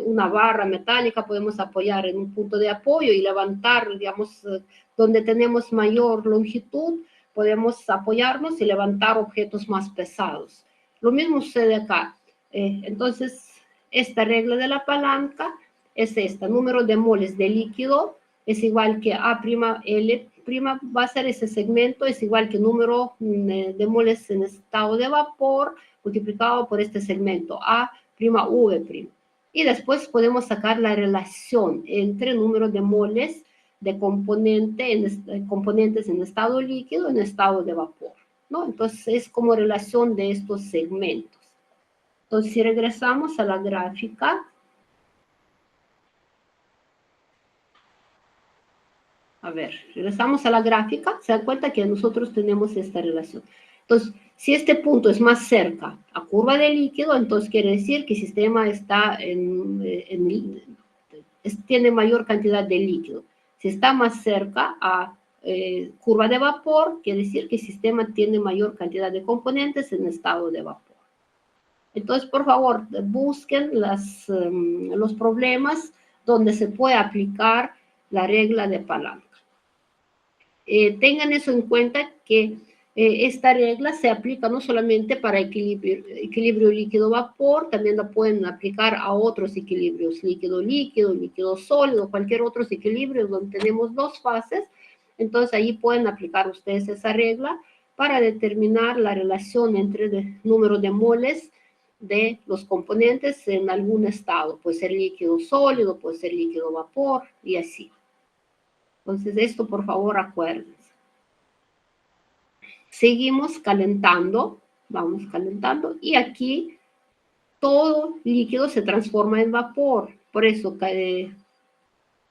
una barra metálica, podemos apoyar en un punto de apoyo y levantar, digamos, donde tenemos mayor longitud, podemos apoyarnos y levantar objetos más pesados. Lo mismo sucede acá. Entonces, esta regla de la palanca es esta: número de moles de líquido es igual que L', va a ser ese segmento, es igual que número de moles en estado de vapor multiplicado por este segmento, A'(V'). Y después podemos sacar la relación entre número de moles de componentes en estado líquido y en estado de vapor, ¿no? Entonces, es como relación de estos segmentos. Entonces, si regresamos a la gráfica, a ver, regresamos a la gráfica, se dan cuenta que nosotros tenemos esta relación. Entonces, si este punto es más cerca a curva de líquido, entonces quiere decir que el sistema está tiene mayor cantidad de líquido. Si está más cerca a curva de vapor, quiere decir que el sistema tiene mayor cantidad de componentes en estado de vapor. Entonces, por favor, busquen los problemas donde se puede aplicar la regla de palanca. Tengan eso en cuenta, que esta regla se aplica no solamente para equilibrio líquido-vapor, también la pueden aplicar a otros equilibrios, líquido-líquido, líquido-sólido, cualquier otro equilibrio donde tenemos dos fases. Entonces, ahí pueden aplicar ustedes esa regla para determinar la relación entre el número de moles de los componentes en algún estado. Puede ser líquido-sólido, puede ser líquido-vapor y así. Entonces, esto por favor acuérdense. Seguimos calentando, vamos calentando, y aquí todo líquido se transforma en vapor. Por eso,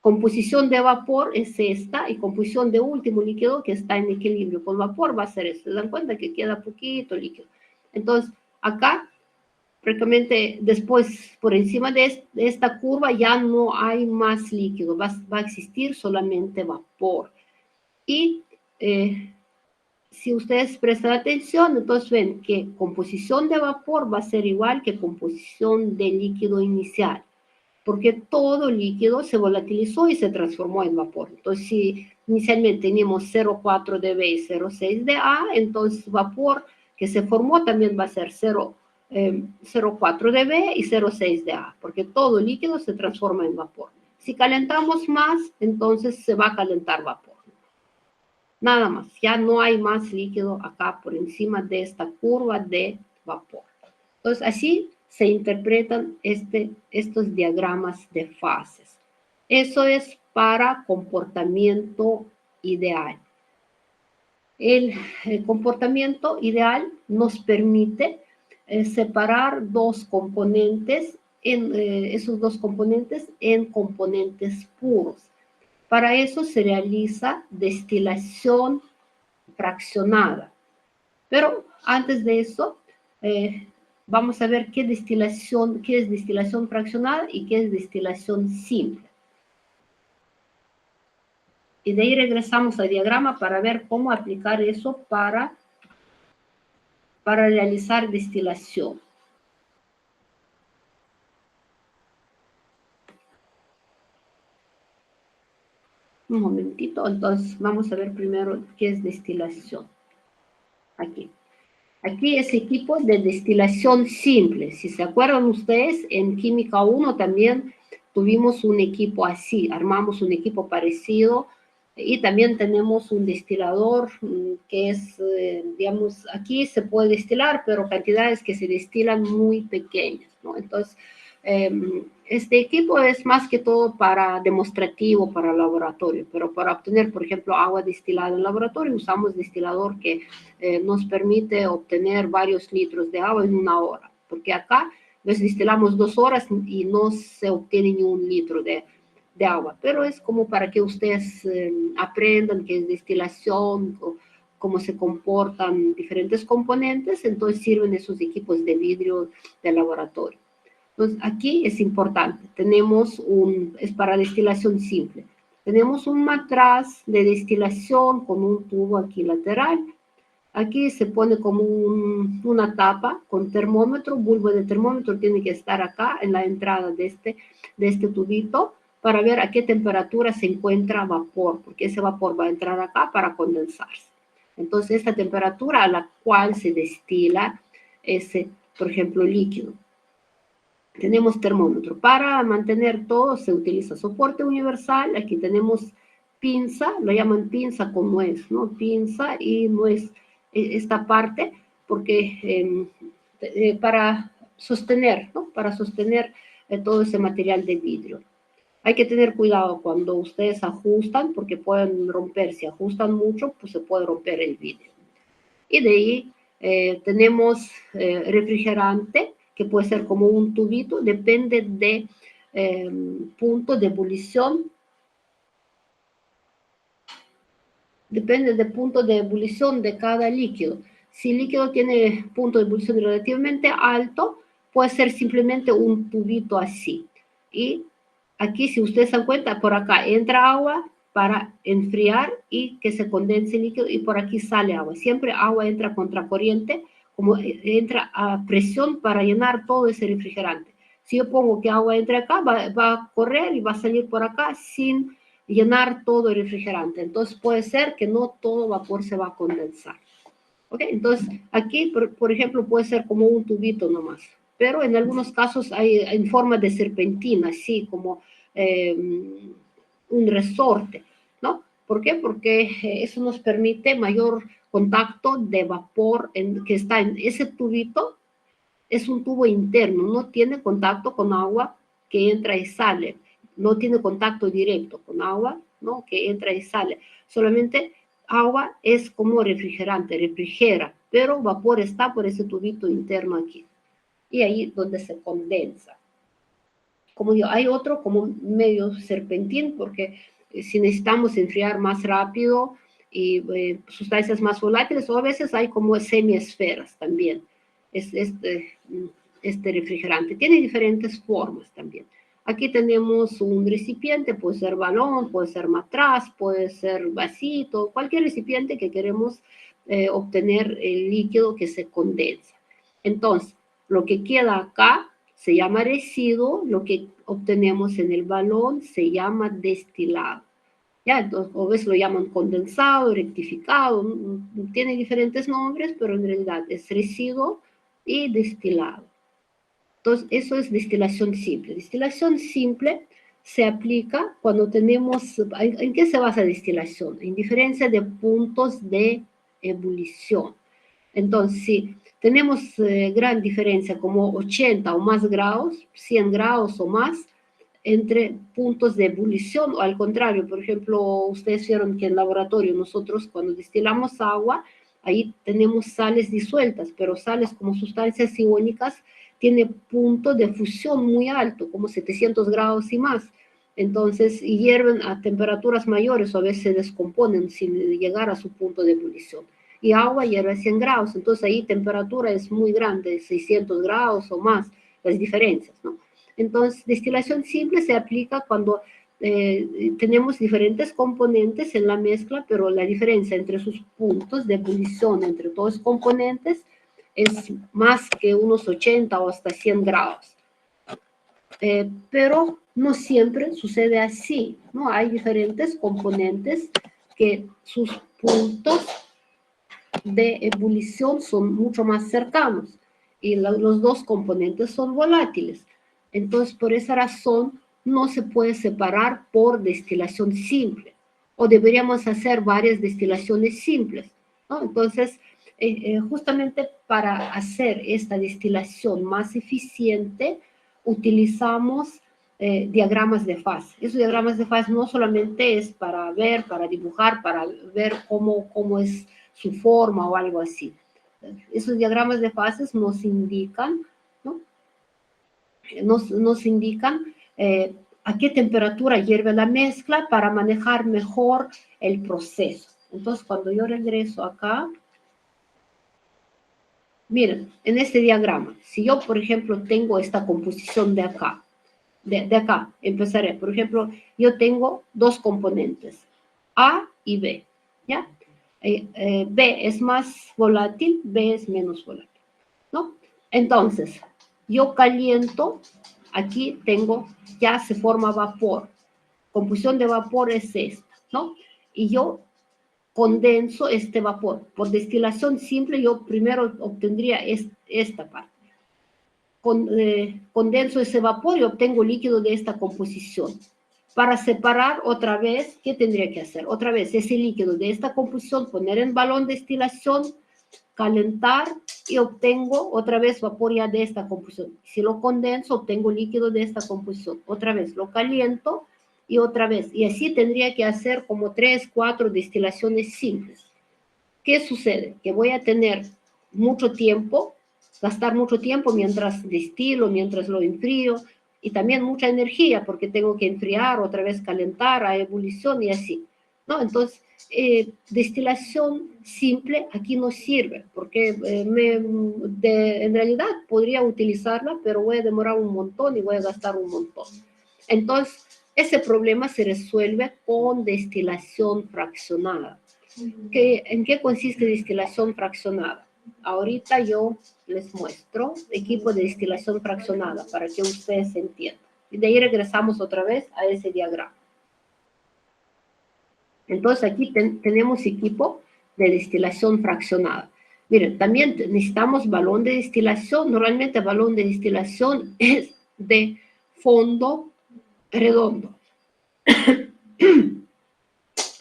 composición de vapor es esta, y composición de último líquido que está en equilibrio con vapor va a ser esto. ¿Se dan cuenta que queda poquito líquido? Entonces, acá prácticamente después, por encima de esta curva, ya no hay más líquido, va a existir solamente vapor. Y si ustedes prestan atención, entonces ven que composición de vapor va a ser igual que composición de líquido inicial, porque todo líquido se volatilizó y se transformó en vapor. Entonces, si inicialmente teníamos 0,4 dB y 0,6 dA, entonces vapor que se formó también va a ser 0,4 dB y 0,6 dA, porque todo líquido se transforma en vapor. Si calentamos más, entonces se va a calentar vapor. Nada más, ya no hay más líquido acá por encima de esta curva de vapor. Entonces, así se interpretan estos diagramas de fases. Eso es para comportamiento ideal. El comportamiento ideal nos permite separar dos componentes, esos dos componentes en componentes puros. Para eso se realiza destilación fraccionada. Pero antes de eso, vamos a ver qué es destilación fraccionada y qué es destilación simple. Y de ahí regresamos al diagrama para ver cómo aplicar eso para realizar destilación. Un momentito, entonces vamos a ver primero qué es destilación. Aquí. Aquí es equipo de destilación simple. Si se acuerdan ustedes, en Química 1 también tuvimos un equipo así, armamos un equipo parecido, y también tenemos un destilador que es, digamos, aquí se puede destilar, pero cantidades que se destilan muy pequeñas, ¿no? Entonces, este equipo es más que todo para demostrativo, para laboratorio, pero para obtener, por ejemplo, agua destilada en laboratorio, usamos destilador que nos permite obtener varios litros de agua en una hora, porque acá destilamos 2 horas y no se obtiene ni un litro de agua, pero es como para que ustedes aprendan qué es destilación, cómo se comportan diferentes componentes. Entonces sirven esos equipos de vidrio de laboratorio. Entonces, aquí es importante, es para destilación simple. Tenemos un matraz de destilación con un tubo aquí lateral. aquí se pone como una tapa con termómetro, bulbo de termómetro tiene que estar acá en la entrada de este tubito para ver a qué temperatura se encuentra vapor, porque ese vapor va a entrar acá para condensarse. Entonces, esta temperatura a la cual se destila ese, por ejemplo, líquido. Tenemos termómetro. Para mantener todo se utiliza soporte universal. Aquí tenemos pinza, lo llaman pinza con nuez, ¿no? Pinza y nuez, esta parte, porque para sostener, ¿no? Para sostener todo ese material de vidrio. Hay que tener cuidado cuando ustedes ajustan, porque pueden romper. Si ajustan mucho, pues se puede romper el vidrio. Y de ahí tenemos refrigerante, que puede ser como un tubito, depende de punto de ebullición. Depende del punto de ebullición de cada líquido. Si el líquido tiene punto de ebullición relativamente alto, puede ser simplemente un tubito así. Y aquí, si ustedes se dan cuenta, por acá entra agua para enfriar y que se condense el líquido, y por aquí sale agua. Siempre agua entra contracorriente, como entra a presión para llenar todo ese refrigerante. Si yo pongo que agua entre acá, va a correr y va a salir por acá sin llenar todo el refrigerante. Entonces puede ser que no todo vapor se va a condensar. ¿Ok? Entonces aquí, por ejemplo, puede ser como un tubito nomás, pero en algunos casos hay en forma de serpentina, así como un resorte, ¿no? ¿Por qué? Porque eso nos permite mayor contacto de vapor que está en ese tubito. Es un tubo interno, no tiene contacto con agua que entra y sale, no tiene contacto directo con agua, ¿no? Que entra y sale. Solamente agua es como refrigerante, refrigera, pero vapor está por ese tubito interno aquí. Y ahí donde se condensa. Como digo, hay otro como medio serpentín, porque si necesitamos enfriar más rápido y sustancias más volátiles, o a veces hay como semiesferas también. Es este refrigerante. Tiene diferentes formas también. Aquí tenemos un recipiente, puede ser balón, puede ser matraz, puede ser vasito, cualquier recipiente que queremos obtener el líquido que se condensa. Entonces, lo que queda acá se llama residuo, lo que obtenemos en el balón se llama destilado. ¿Ya? Entonces, o veces lo llaman condensado, rectificado, tiene diferentes nombres, pero en realidad es residuo y destilado. Entonces, eso es destilación simple. Destilación simple se aplica cuando tenemos, ¿en qué se basa destilación? En diferencia de puntos de ebullición. Entonces, si tenemos gran diferencia, como 80 o más grados, 100 grados o más, entre puntos de ebullición, o al contrario, por ejemplo, ustedes vieron que en laboratorio nosotros cuando destilamos agua, ahí tenemos sales disueltas, pero sales como sustancias iónicas tiene punto de fusión muy alto, como 700 grados y más. Entonces, y hierven a temperaturas mayores o a veces se descomponen sin llegar a su punto de ebullición. Y agua hierve a 100 grados, entonces ahí temperatura es muy grande, 600 grados o más, las diferencias, ¿no? Entonces, destilación simple se aplica cuando tenemos diferentes componentes en la mezcla, pero la diferencia entre sus puntos de ebullición entre todos los componentes es más que unos 80 o hasta 100 grados. Pero no siempre sucede así, ¿no? Hay diferentes componentes que sus puntos de ebullición son mucho más cercanos y los dos componentes son volátiles. Entonces, por esa razón, no se puede separar por destilación simple o deberíamos hacer varias destilaciones simples, ¿no? Entonces, justamente para hacer esta destilación más eficiente, utilizamos diagramas de fase. Esos diagramas de fase no solamente es para ver, para dibujar, para ver cómo es su forma o algo así. Esos diagramas de fases nos indican, ¿no? Nos indican a qué temperatura hierve la mezcla para manejar mejor el proceso. Entonces, cuando yo regreso acá, miren, en este diagrama, si yo, por ejemplo, tengo esta composición de acá, de acá, empezaré. Por ejemplo, yo tengo dos componentes, A y B, ¿ya? B es más volátil, B es menos volátil, ¿no? Entonces, yo caliento, aquí tengo, ya se forma vapor, combustión de vapor es esta, ¿no? Y yo condenso este vapor. Por destilación simple, yo primero obtendría esta parte. Condenso ese vapor y obtengo líquido de esta composición. Para separar otra vez, ¿qué tendría que hacer? Otra vez, ese líquido de esta composición, poner en balón de destilación, calentar y obtengo otra vez vapor ya de esta composición. Si lo condenso, obtengo líquido de esta composición. Otra vez lo caliento y otra vez. Y así tendría que hacer como 3, 4 destilaciones simples. ¿Qué sucede? Que voy a tener mucho tiempo, gastar mucho tiempo mientras destilo, mientras lo enfrío, y también mucha energía, porque tengo que enfriar, otra vez calentar a ebullición y así, ¿no? Entonces, destilación simple aquí no sirve, porque en realidad podría utilizarla, pero voy a demorar un montón y voy a gastar un montón. Entonces, ese problema se resuelve con destilación fraccionada. ¿En qué consiste destilación fraccionada? Ahorita yo les muestro equipo de destilación fraccionada para que ustedes entiendan. Y de ahí regresamos otra vez a ese diagrama. Entonces aquí tenemos equipo de destilación fraccionada. Miren, también necesitamos balón de destilación. Normalmente balón de destilación es de fondo redondo.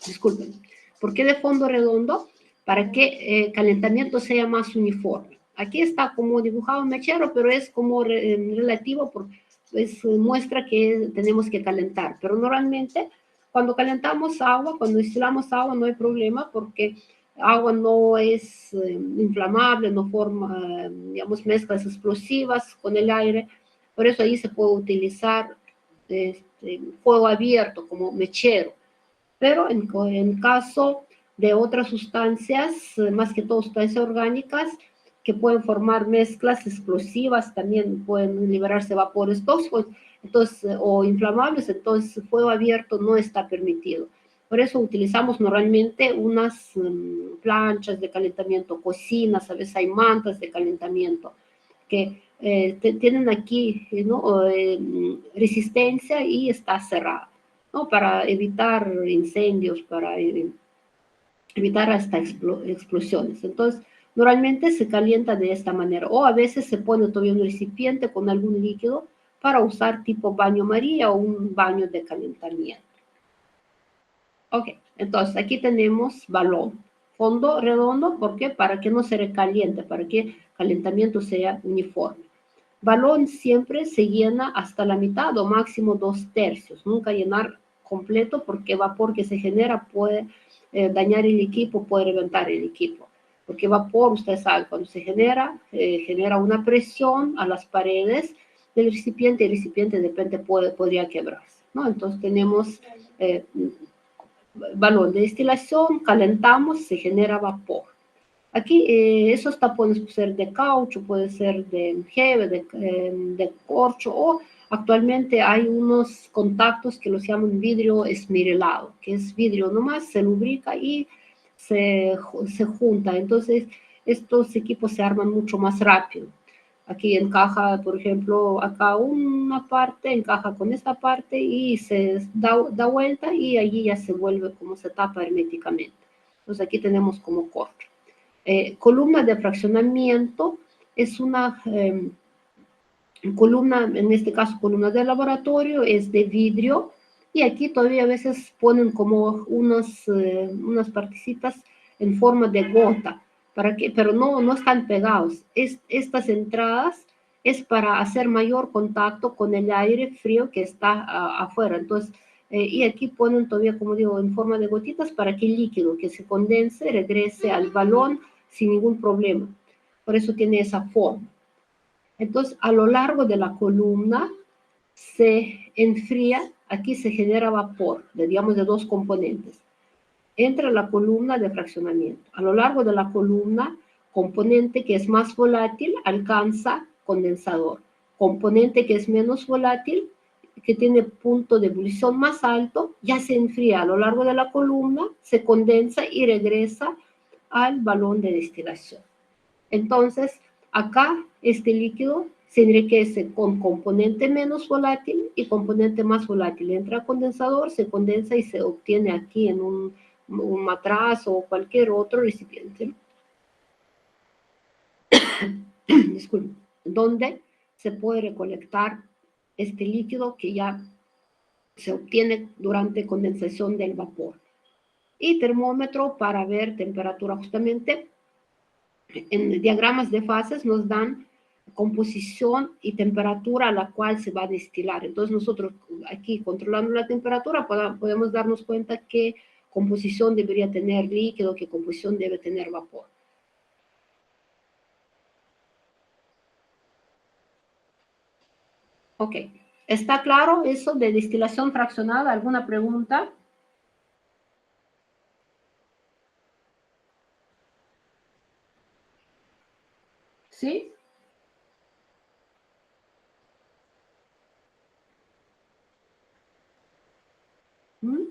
Disculpen. ¿Por qué de fondo redondo? Para que el calentamiento sea más uniforme. Aquí está como dibujado un mechero, pero es como relativo, porque pues, muestra que tenemos que calentar. Pero normalmente, cuando calentamos agua, cuando destilamos agua, no hay problema, porque agua no es inflamable, no forma, digamos, mezclas explosivas con el aire. Por eso ahí se puede utilizar fuego abierto como mechero. Pero en caso de otras sustancias, más que todo sustancias orgánicas, que pueden formar mezclas explosivas, también pueden liberarse vapores tóxicos, entonces, o inflamables, entonces fuego abierto no está permitido. Por eso utilizamos normalmente unas planchas de calentamiento, cocinas, a veces hay mantas de calentamiento, que tienen aquí, ¿no? Resistencia y está cerrada, ¿no? Para evitar incendios, para evitar hasta explosiones. Entonces, normalmente se calienta de esta manera, o a veces se pone todavía un recipiente con algún líquido para usar tipo baño María o un baño de calentamiento. Ok, entonces aquí tenemos balón, fondo redondo, ¿por qué? Para que no se recaliente, para que el calentamiento sea uniforme. Balón siempre se llena hasta la mitad o máximo 2/3, nunca llenar completo porque el vapor que se genera puede dañar el equipo, puede reventar el equipo. Porque vapor, ustedes saben, cuando se genera, genera una presión a las paredes del recipiente y el recipiente de repente podría quebrarse, ¿no? Entonces tenemos balón de destilación, calentamos, se genera vapor. Aquí esos tapones pueden ser de caucho, puede ser de jeve, de corcho, o actualmente hay unos contactos que los llaman vidrio esmirelado, que es vidrio nomás, se lubrica y se junta. Entonces, estos equipos se arman mucho más rápido. Aquí encaja, por ejemplo, acá una parte, encaja con esta parte y se da vuelta y allí ya se vuelve como se tapa herméticamente. Entonces aquí tenemos como corcho. Columna de fraccionamiento es una columna, en este caso columna de laboratorio, es de vidrio y aquí todavía a veces ponen como unas partecitas en forma de gota, pero no están pegados. Estas entradas es para hacer mayor contacto con el aire frío que está afuera. Entonces, y aquí ponen todavía, como digo, en forma de gotitas para que el líquido que se condense regrese al balón sin ningún problema. Por eso tiene esa forma. Entonces, a lo largo de la columna se enfría, aquí se genera vapor, digamos, de dos componentes. Entra la columna de fraccionamiento. A lo largo de la columna, componente que es más volátil alcanza condensador. Componente que es menos volátil, que tiene punto de ebullición más alto, ya se enfría a lo largo de la columna, se condensa y regresa al balón de destilación. Entonces, acá este líquido se enriquece con componente menos volátil y componente más volátil. Entra al condensador, se condensa y se obtiene aquí en un matraz o cualquier otro recipiente. Disculpe, donde se puede recolectar este líquido que ya se obtiene durante condensación del vapor. Y termómetro para ver temperatura. Justamente en diagramas de fases nos dan composición y temperatura a la cual se va a destilar. Entonces nosotros aquí controlando la temperatura podemos darnos cuenta qué composición debería tener líquido, qué composición debe tener vapor. Ok, ¿está claro eso de destilación fraccionada? ¿Alguna pregunta? ¿Sí? ¿Mm?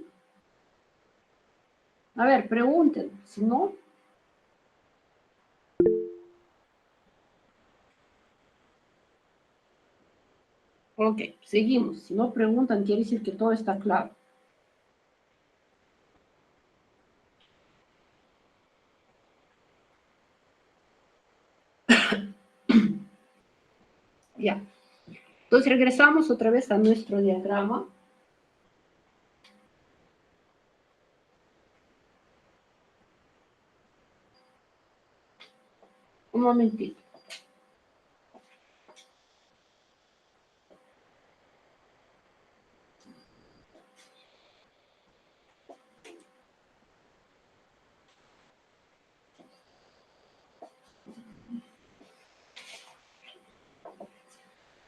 A ver, pregunten, si no... Ok, seguimos. Si no preguntan, quiere decir que todo está claro. Ya. Entonces regresamos otra vez a nuestro diagrama. Un momentito.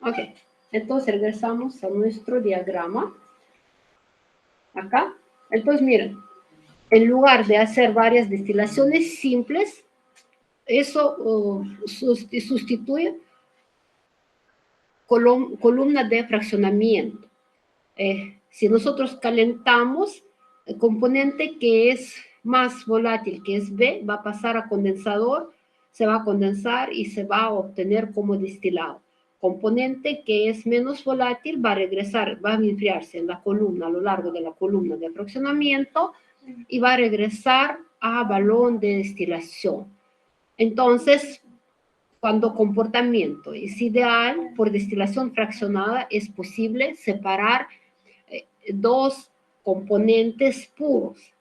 Ok, entonces regresamos a nuestro diagrama. Acá. Entonces miren, en lugar de hacer varias destilaciones simples, eso sustituye columna de fraccionamiento. Si nosotros calentamos, el componente que es más volátil, que es B, va a pasar a condensador, se va a condensar y se va a obtener como destilado. Componente que es menos volátil va a regresar, va a enfriarse en la columna, a lo largo de la columna de fraccionamiento y va a regresar a balón de destilación. Entonces, cuando comportamiento es ideal, por destilación fraccionada es posible separar dos componentes puros.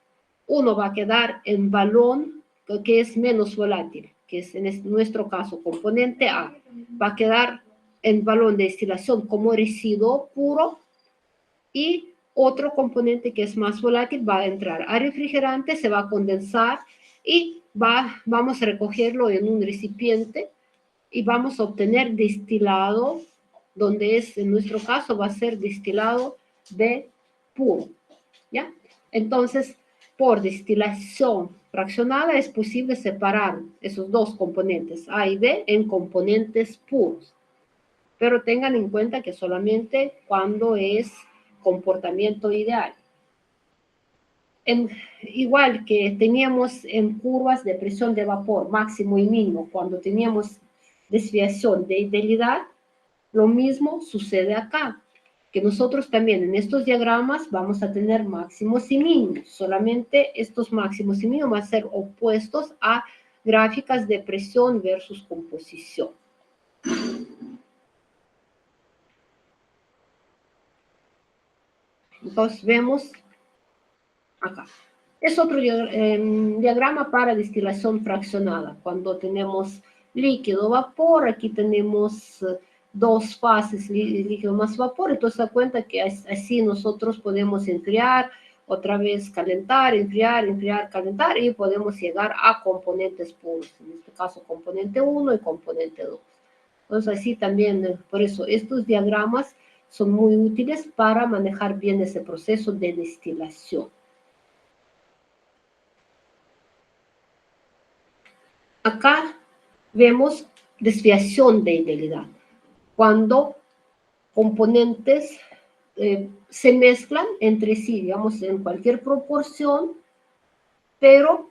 Uno va a quedar en balón, que es menos volátil, que es en nuestro caso componente A. Va a quedar en balón de destilación como residuo puro y otro componente que es más volátil va a entrar a refrigerante, se va a condensar y vamos a recogerlo en un recipiente y vamos a obtener destilado, donde en nuestro caso va a ser destilado de puro, ¿ya? Entonces, por destilación fraccionada es posible separar esos dos componentes, A y B, en componentes puros. Pero tengan en cuenta que solamente cuando es comportamiento ideal. Igual que teníamos en curvas de presión de vapor máximo y mínimo, cuando teníamos desviación de idealidad, lo mismo sucede acá, que nosotros también en estos diagramas vamos a tener máximos y mínimos, solamente estos máximos y mínimos van a ser opuestos a gráficas de presión versus composición. Entonces vemos acá. Es otro diagrama para destilación fraccionada. Cuando tenemos líquido vapor, aquí tenemos dos fases, líquido más vapor, entonces da cuenta que así nosotros podemos enfriar, otra vez calentar, enfriar, enfriar, calentar y podemos llegar a componentes puros, en este caso componente 1 y componente 2. Entonces así también, por eso estos diagramas son muy útiles para manejar bien ese proceso de destilación. Acá vemos desviación de idealidad, cuando componentes se mezclan entre sí, digamos, en cualquier proporción, pero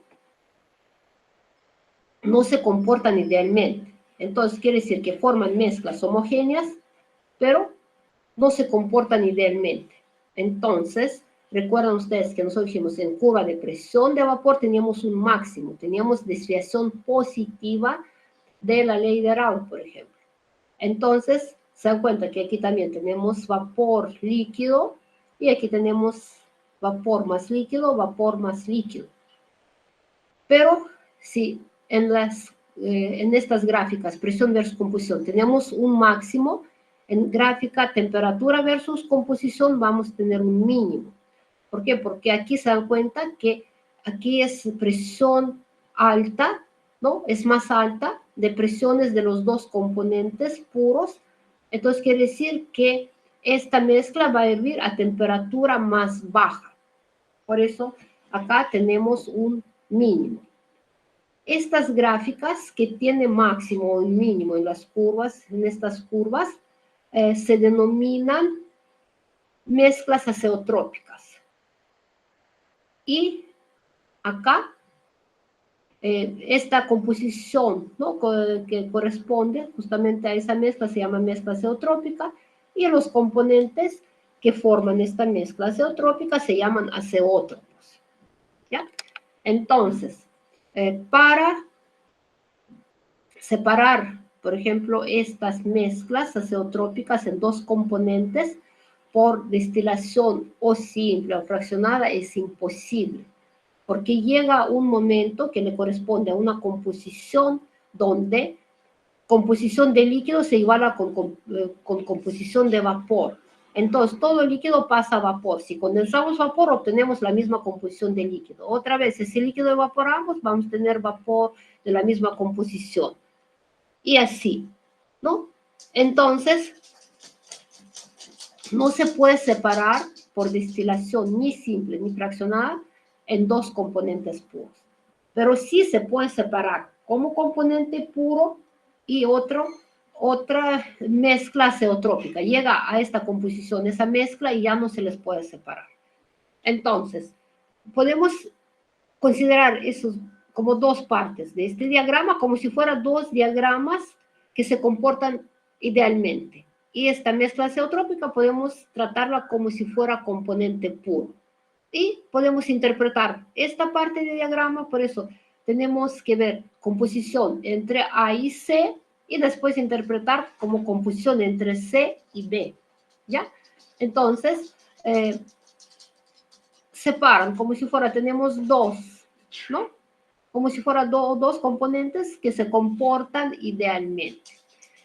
no se comportan idealmente. Entonces, quiere decir que forman mezclas homogéneas, pero no se comportan idealmente. Entonces, recuerdan ustedes que nosotros dijimos en curva de presión de vapor teníamos un máximo, teníamos desviación positiva de la ley de Raoult, por ejemplo. Entonces, se dan cuenta que aquí también tenemos vapor líquido y aquí tenemos vapor más líquido. Pero si en estas gráficas, presión versus composición, tenemos un máximo, en gráfica temperatura versus composición vamos a tener un mínimo. ¿Por qué? Porque aquí se dan cuenta que aquí es presión alta, ¿no? Es más alta de presiones de los dos componentes puros. Entonces quiere decir que esta mezcla va a hervir a temperatura más baja. Por eso acá tenemos un mínimo. Estas gráficas que tienen máximo y mínimo en las curvas, en estas curvas, se denominan mezclas azeotrópicas. Y acá, esta composición, ¿no?, que corresponde justamente a esa mezcla se llama mezcla azeotrópica, y los componentes que forman esta mezcla azeotrópica se llaman azeótropos. ¿Ya? Entonces, para separar, por ejemplo, estas mezclas azeotrópicas en dos componentes por destilación o simple o fraccionada es imposible, porque llega un momento que le corresponde a una composición donde composición de líquido se iguala con composición de vapor. Entonces, todo el líquido pasa a vapor. Si condensamos vapor, obtenemos la misma composición de líquido. Otra vez, si ese líquido evaporamos, vamos a tener vapor de la misma composición. Y así, ¿no? Entonces, no se puede separar por destilación ni simple ni fraccionada en dos componentes puros. Pero sí se puede separar como componente puro y otra mezcla azeotrópica. Llega a esta composición, esa mezcla, y ya no se les puede separar. Entonces, podemos considerar esos como dos partes de este diagrama, como si fueran dos diagramas que se comportan idealmente. Y esta mezcla azeotrópica podemos tratarla como si fuera componente puro. Y podemos interpretar esta parte del diagrama, por eso tenemos que ver composición entre A y C, y después interpretar como composición entre C y B, ¿ya? Entonces, separan como si fuera, tenemos dos, ¿no? Como si fueran dos componentes que se comportan idealmente.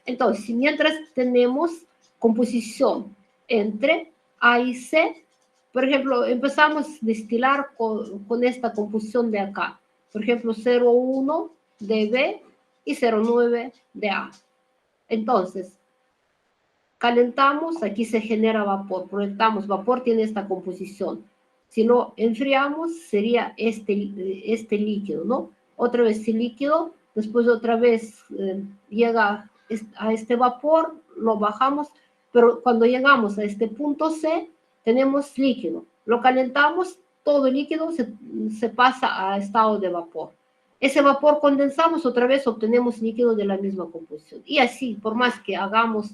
Entonces, mientras tenemos composición entre A y C, por ejemplo, empezamos a destilar con esta composición de acá. Por ejemplo, 0,1 de B y 0,9 de A. Entonces, calentamos, aquí se genera vapor, proyectamos, vapor tiene esta composición. Si lo enfriamos, sería este líquido, ¿no? Otra vez este líquido, después otra vez llega a este vapor, lo bajamos, pero cuando llegamos a este punto C, tenemos líquido. Lo calentamos, todo el líquido se pasa a estado de vapor. Ese vapor condensamos, otra vez obtenemos líquido de la misma composición. Y así, por más que hagamos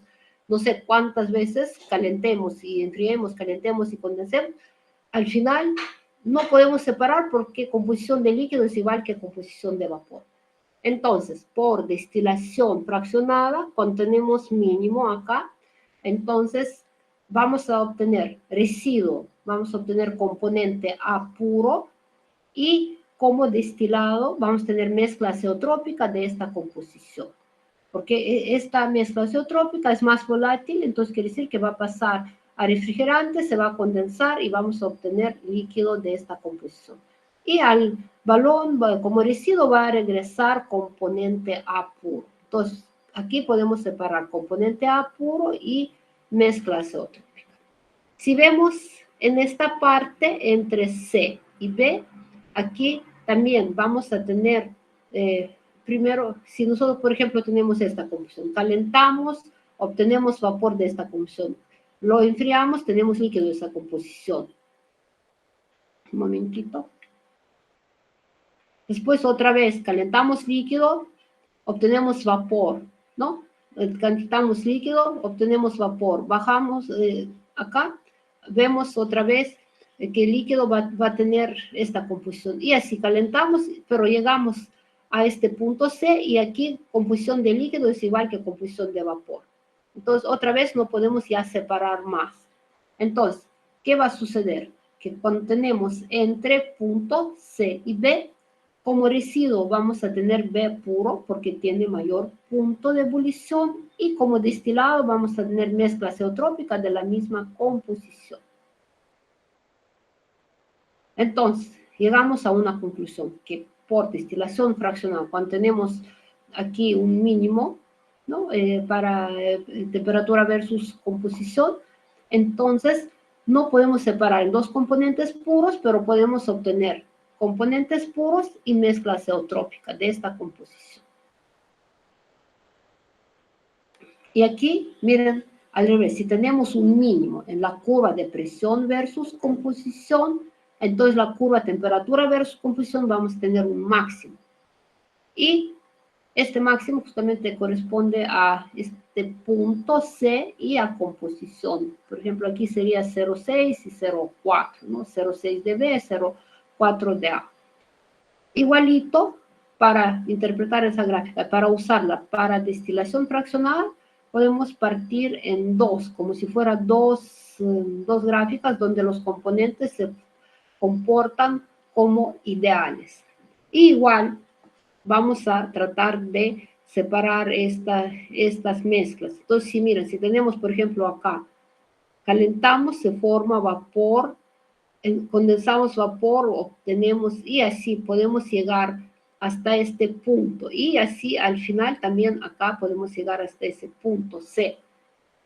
no sé cuántas veces, calentemos y enfriemos, calentemos y condensemos, al final no podemos separar porque composición de líquido es igual que composición de vapor. Entonces, por destilación fraccionada, cuando tenemos mínimo acá, entonces vamos a obtener residuo, vamos a obtener componente A puro, y como destilado vamos a tener mezcla azeotrópica de esta composición. Porque esta mezcla azeotrópica es más volátil, entonces quiere decir que va a pasar a refrigerante, se va a condensar y vamos a obtener líquido de esta composición. Y al balón, como residuo, va a regresar componente A puro. Entonces, aquí podemos separar componente A puro y mezcla azeotrópica. Si vemos en esta parte entre C y B, aquí también vamos a tener primero, si nosotros, por ejemplo, tenemos esta combustión, calentamos, obtenemos vapor de esta combustión, lo enfriamos, tenemos líquido de esa composición. Un momentito. Después otra vez calentamos líquido, obtenemos vapor, ¿no? Calentamos líquido, obtenemos vapor. Bajamos acá, vemos otra vez que el líquido va a tener esta composición. Y así calentamos, pero llegamos a este punto C y aquí composición de líquido es igual que composición de vapor. Entonces, otra vez no podemos ya separar más. Entonces, ¿qué va a suceder? Que cuando tenemos entre punto C y B, como residuo vamos a tener B puro porque tiene mayor punto de ebullición y como destilado vamos a tener mezcla azeotrópica de la misma composición. Entonces, llegamos a una conclusión que por destilación fraccionada, cuando tenemos aquí un mínimo, ¿no? Para temperatura versus composición, entonces no podemos separar en dos componentes puros, pero podemos obtener componentes puros y mezcla azeotrópica de esta composición. Y aquí, miren, al revés, si tenemos un mínimo en la curva de presión versus composición, entonces la curva temperatura versus composición vamos a tener un máximo. Y este máximo justamente corresponde a este punto C y a composición. Por ejemplo, aquí sería 0,6 y 0,4, ¿no? 0,6 de B, 0,4 de A. Igualito, para interpretar esa gráfica, para usarla para destilación fraccionada, podemos partir en dos, como si fueran dos gráficas donde los componentes se comportan como ideales. Y igual, vamos a tratar de separar estas mezclas. Entonces, si miren, si tenemos, por ejemplo, acá, calentamos, se forma vapor, condensamos vapor, obtenemos, y así podemos llegar hasta este punto. Y así, al final, también acá podemos llegar hasta ese punto C.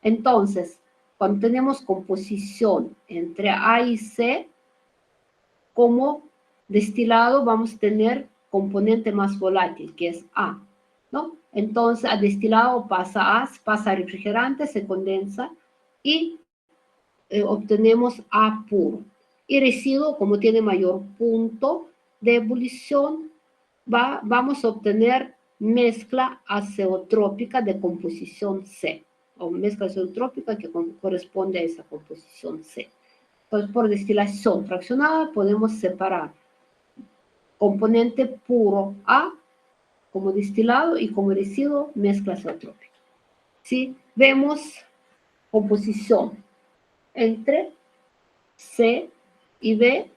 Entonces, cuando tenemos composición entre A y C, como destilado vamos a tener componente más volátil, que es A, ¿no? Entonces, a destilado pasa a refrigerante, se condensa y obtenemos A puro. Y residuo, como tiene mayor punto de ebullición, vamos a obtener mezcla azeotrópica de composición C, o mezcla azeotrópica que corresponde a esa composición C. Entonces, por destilación fraccionada podemos separar componente puro A como destilado y como residuo mezcla azeotrópica. ¿Sí? Vemos composición entre C y B,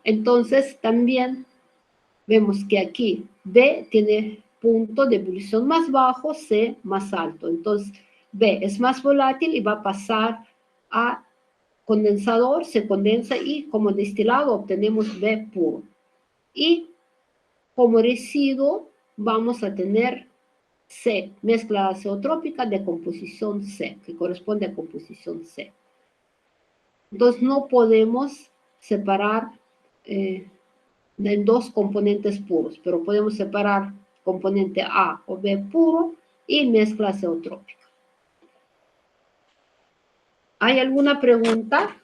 entonces también vemos que aquí B tiene punto de ebullición más bajo, C más alto. Entonces B es más volátil y va a pasar a condensador, se condensa y como destilado obtenemos B puro. Y como residuo vamos a tener C, mezcla azeotrópica de composición C, que corresponde a composición C. Entonces no podemos separar en dos componentes puros, pero podemos separar componente A o B puro y mezcla azeotrópica. ¿Hay alguna pregunta?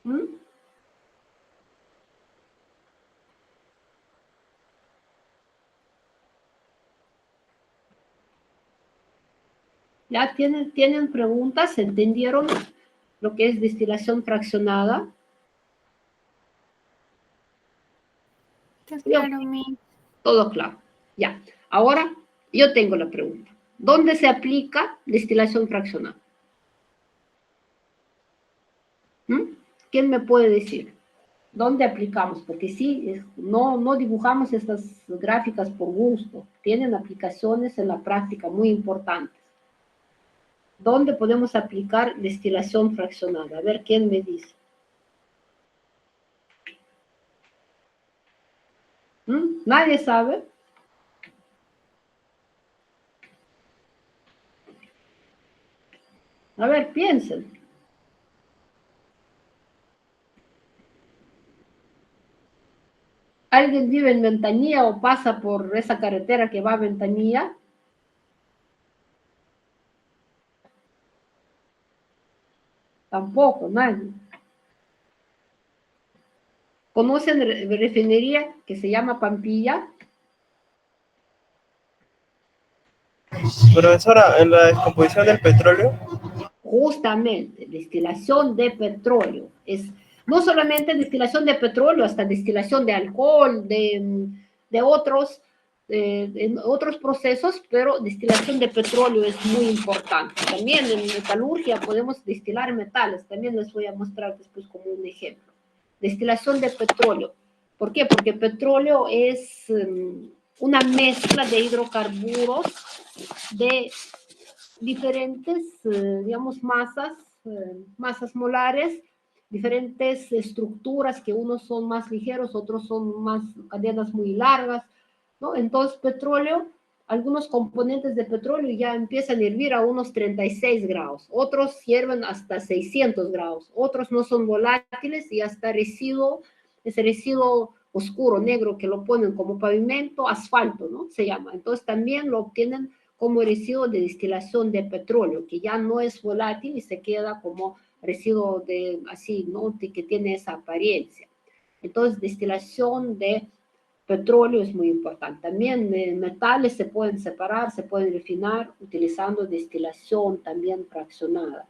¿Mm? ¿Ya tienen preguntas? ¿Entendieron lo que es destilación fraccionada? Claro, mi. Todo claro. Ya. Ahora yo tengo la pregunta. ¿Dónde se aplica destilación fraccionada? ¿Mm? ¿Quién me puede decir? ¿Dónde aplicamos? Porque sí, no dibujamos estas gráficas por gusto. Tienen aplicaciones en la práctica muy importantes. ¿Dónde podemos aplicar destilación fraccionada? A ver, ¿quién me dice? ¿Nadie sabe? A ver, piensen. ¿Alguien vive en Ventanilla o pasa por esa carretera que va a Ventanilla? Tampoco, nadie. ¿Conocen refinería que se llama Pampilla? Profesora, en la descomposición del petróleo. Justamente, destilación de petróleo. Es no solamente destilación de petróleo, hasta destilación de alcohol, de otros procesos, pero destilación de petróleo es muy importante. También en metalurgia podemos destilar metales, también les voy a mostrar después como un ejemplo. Destilación de petróleo. ¿Por qué? Porque petróleo es una mezcla de hidrocarburos de diferentes, digamos, masas molares, diferentes estructuras, que unos son más ligeros, otros son más cadenas muy largas, ¿no? Entonces, petróleo, algunos componentes de petróleo ya empiezan a hervir a unos 36 grados, otros hierven hasta 600 grados, otros no son volátiles y hasta residuo, ese residuo oscuro, negro, que lo ponen como pavimento, asfalto, ¿no? Se llama. Entonces, también lo obtienen como residuo de destilación de petróleo, que ya no es volátil y se queda como residuo de así, ¿no? Que tiene esa apariencia. Entonces, destilación de petróleo es muy importante. También metales se pueden separar, se pueden refinar utilizando destilación también fraccionada.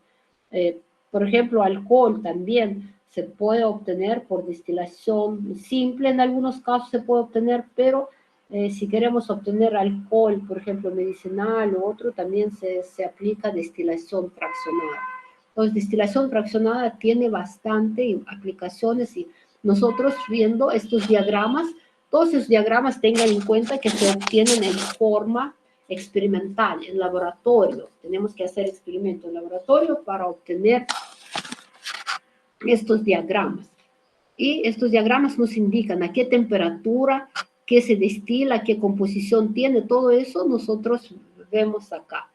Por ejemplo, alcohol también se puede obtener por destilación simple, en algunos casos se puede obtener, pero si queremos obtener alcohol, por ejemplo, medicinal o otro, también se aplica destilación fraccionada. Entonces, destilación fraccionada tiene bastante aplicaciones y nosotros viendo estos diagramas, todos esos diagramas tengan en cuenta que se obtienen en forma experimental, en laboratorio. Tenemos que hacer experimentos en laboratorio para obtener estos diagramas. Y estos diagramas nos indican a qué temperatura, qué se destila, qué composición tiene, todo eso nosotros vemos acá.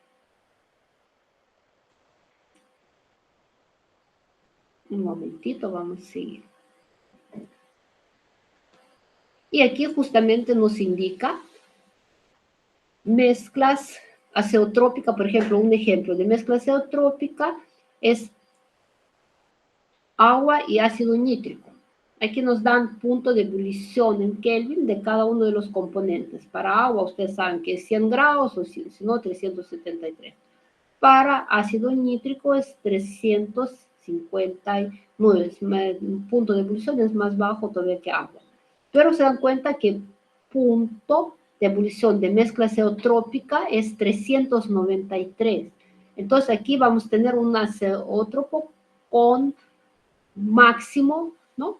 Un momentito, vamos a seguir. Y aquí justamente nos indica mezclas azeotrópicas, por ejemplo, un ejemplo de mezcla azeotrópica es agua y ácido nítrico. Aquí nos dan punto de ebullición en Kelvin de cada uno de los componentes. Para agua, ustedes saben que es 100 grados o si no, 373. Para ácido nítrico es 359. Punto de ebullición es más bajo todavía que agua. Pero se dan cuenta que punto de ebullición de mezcla azeotrópica es 393. Entonces aquí vamos a tener un azeótropo con máximo, ¿no?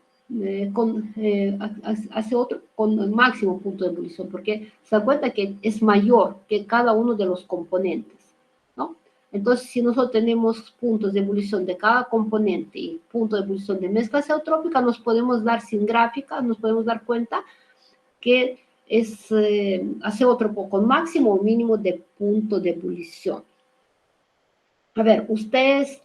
Hace otro con el máximo punto de ebullición, porque se da cuenta que es mayor que cada uno de los componentes, ¿no? Entonces, si nosotros tenemos puntos de ebullición de cada componente y punto de ebullición de mezcla azeotrópica, nos podemos dar sin gráfica, nos podemos dar cuenta que es azeótropo con máximo o mínimo de punto de ebullición. A ver, ustedes,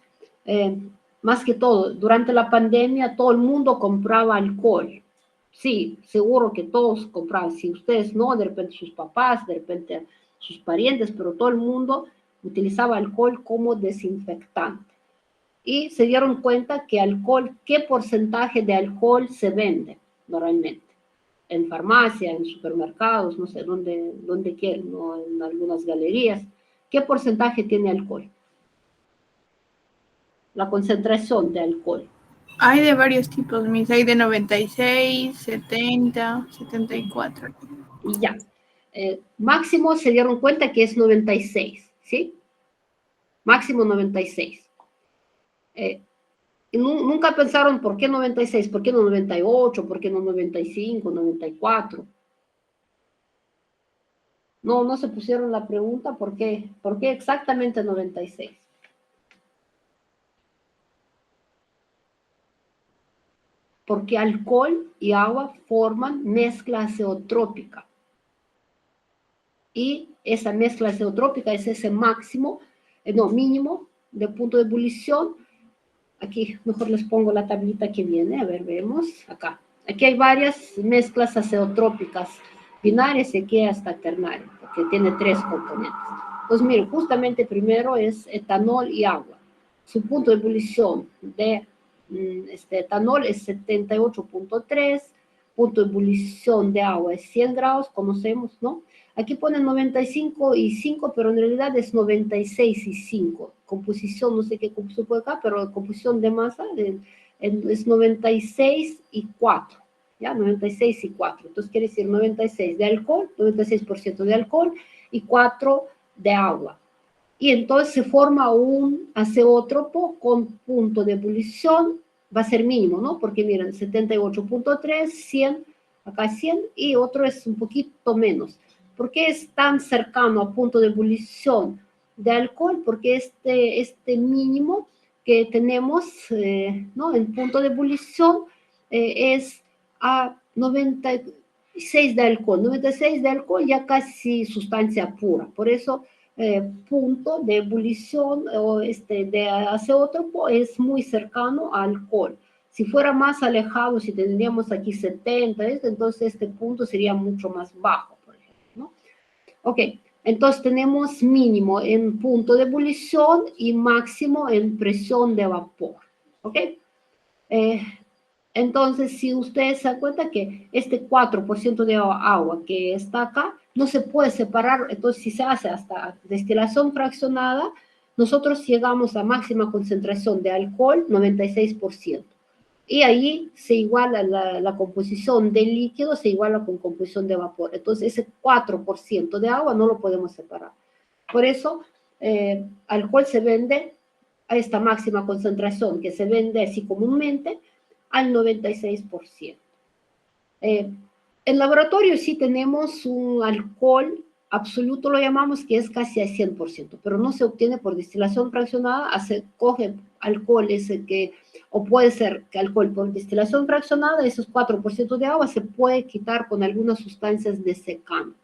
más que todo, durante la pandemia todo el mundo compraba alcohol. Sí, seguro que todos compraban. Si ustedes no, de repente sus papás, de repente sus parientes, pero todo el mundo utilizaba alcohol como desinfectante. Y se dieron cuenta que alcohol, ¿qué porcentaje de alcohol se vende normalmente? En farmacia, en supermercados, no sé, donde quieren, ¿no? En algunas galerías. ¿Qué porcentaje tiene alcohol? La concentración de alcohol. Hay de varios tipos, mis. Hay de 96, 70, 74. Y ya. Máximo se dieron cuenta que es 96, ¿sí? Máximo 96. Y nunca pensaron por qué 96, por qué no 98, por qué no 95, 94. No se pusieron la pregunta por qué exactamente 96. Porque alcohol y agua forman mezcla azeotrópica. Y esa mezcla azeotrópica es ese máximo, mínimo de punto de ebullición. Aquí mejor les pongo la tablita que viene, a ver, vemos acá. Aquí hay varias mezclas azeotrópicas binarias y aquí hasta ternaria, porque tiene 3 componentes. Entonces, miren, justamente primero es etanol y agua. Su punto de ebullición de este etanol es 78.3, punto de ebullición de agua es 100 grados, conocemos, ¿no? Aquí pone 95 y 5, pero en realidad es 96 y 5. Composición, no sé qué composición por acá, pero composición de masa es 96 y 4. ¿Ya? 96 y 4. Entonces quiere decir 96 de alcohol, 96% de alcohol y 4 de agua. Y entonces se forma un azeótropo con punto de ebullición, va a ser mínimo, ¿no? Porque miren, 78.3, 100, acá 100, y otro es un poquito menos. ¿Por qué es tan cercano a punto de ebullición de alcohol? Porque este mínimo que tenemos, ¿no? En punto de ebullición es a 96 de alcohol. 96 de alcohol ya casi sustancia pura. Por eso punto de ebullición o de azeótropo es muy cercano al alcohol. Si fuera más alejado, si tendríamos aquí 70, entonces este punto sería mucho más bajo, por ejemplo, ¿no? Ok, entonces tenemos mínimo en punto de ebullición y máximo en presión de vapor. Ok, eh, entonces, si ustedes se dan cuenta que este 4% de agua que está acá no se puede separar, entonces si se hace hasta destilación fraccionada, nosotros llegamos a máxima concentración de alcohol, 96%. Y ahí se iguala la composición del líquido, se iguala con composición de vapor. Entonces, ese 4% de agua no lo podemos separar. Por eso, alcohol se vende a esta máxima concentración, que se vende así comúnmente, al 96%. En laboratorio sí tenemos un alcohol absoluto, lo llamamos, que es casi al 100%, pero no se obtiene por destilación fraccionada, se coge alcohol ese que, o puede ser que alcohol por destilación fraccionada, esos 4% de agua se puede quitar con algunas sustancias desecantes.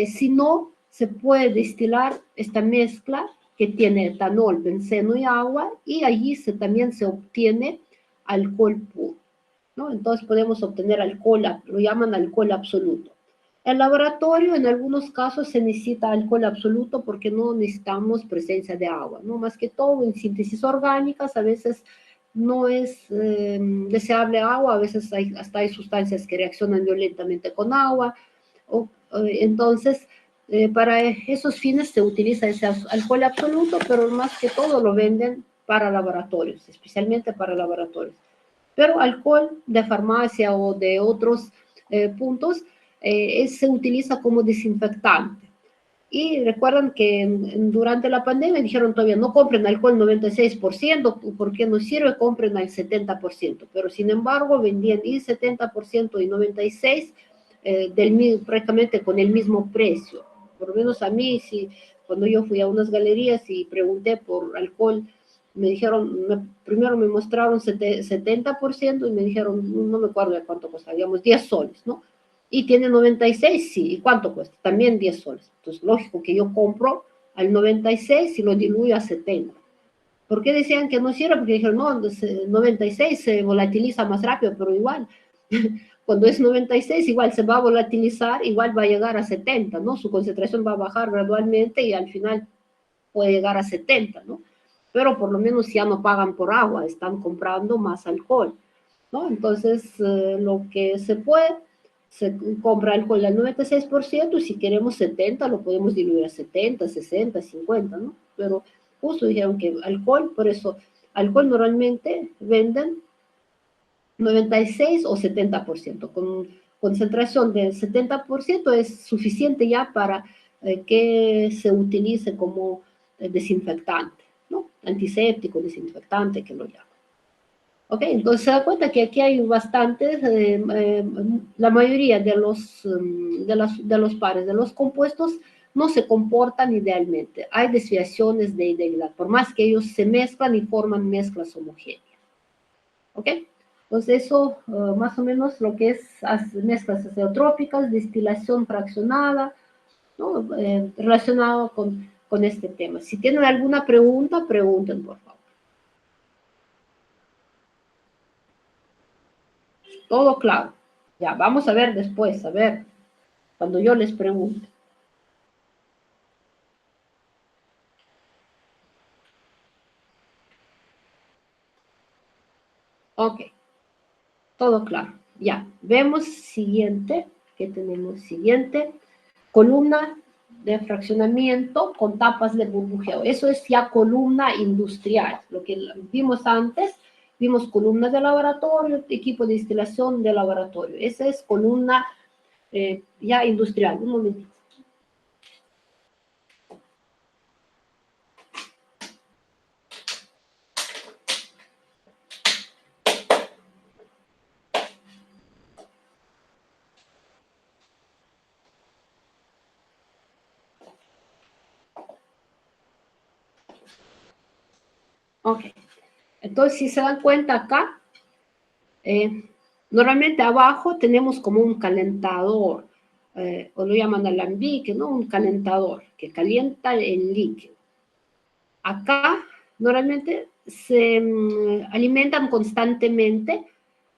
Si no, se puede destilar esta mezcla que tiene etanol, benceno y agua, y allí también se obtiene alcohol puro, ¿no? Entonces podemos obtener alcohol, lo llaman alcohol absoluto. En laboratorio, en algunos casos se necesita alcohol absoluto porque no necesitamos presencia de agua, ¿no? Más que todo en síntesis orgánicas, a veces no es deseable agua, a veces hasta hay sustancias que reaccionan violentamente con agua, entonces para esos fines se utiliza ese alcohol absoluto, pero más que todo lo venden para laboratorios, especialmente para laboratorios. Pero alcohol de farmacia o de otros puntos se utiliza como desinfectante. Y recuerdan que durante la pandemia dijeron todavía no compren alcohol 96%, porque no sirve, compren al 70%. Pero sin embargo vendían y 70% y 96% prácticamente con el mismo precio. Por lo menos a mí, si, cuando yo fui a unas galerías y pregunté por alcohol, me dijeron, primero me mostraron 70% y me dijeron, no me acuerdo de cuánto costaba, digamos 10 soles, ¿no? Y tiene 96, sí, ¿y cuánto cuesta? También 10 soles. Entonces, lógico que yo compro al 96 y lo diluyo a 70. ¿Por qué decían que no sirve? Porque dijeron, no, 96 se volatiliza más rápido, pero igual, cuando es 96, igual se va a volatilizar, igual va a llegar a 70, ¿no? Su concentración va a bajar gradualmente y al final puede llegar a 70, ¿no? Pero por lo menos ya no pagan por agua, están comprando más alcohol, ¿no? Entonces, lo que se puede, se compra alcohol al 96% y si queremos 70, lo podemos diluir a 70, 60, 50, ¿no? Pero justo dijeron que alcohol, por eso, alcohol normalmente venden 96 o 70%, con concentración del 70% es suficiente ya para que se utilice como desinfectante, ¿no? Antiséptico, desinfectante, que lo llaman. Ok, entonces se da cuenta que aquí hay bastantes, la mayoría de los pares, de los compuestos, no se comportan idealmente. Hay desviaciones de idealidad, por más que ellos se mezclan y forman mezclas homogéneas. ¿Ok? Entonces eso más o menos lo que es mezclas azeotrópicas, destilación fraccionada, ¿no? Relacionado con este tema. Si tienen alguna pregunta, pregunten, por favor. Todo claro. Ya, vamos a ver después, a ver, cuando yo les pregunte. Ok, todo claro. Ya, vemos siguiente, ¿qué tenemos siguiente? Columna de fraccionamiento con tapas de burbujeo. Eso es ya columna industrial. Lo que vimos antes, vimos columna de laboratorio, equipo de destilación de laboratorio. Esa es columna ya industrial. Un momentito. Ok. Entonces, si se dan cuenta acá, normalmente abajo tenemos como un calentador, o lo llaman alambique, ¿no? Un calentador que calienta el líquido. Acá normalmente se alimentan constantemente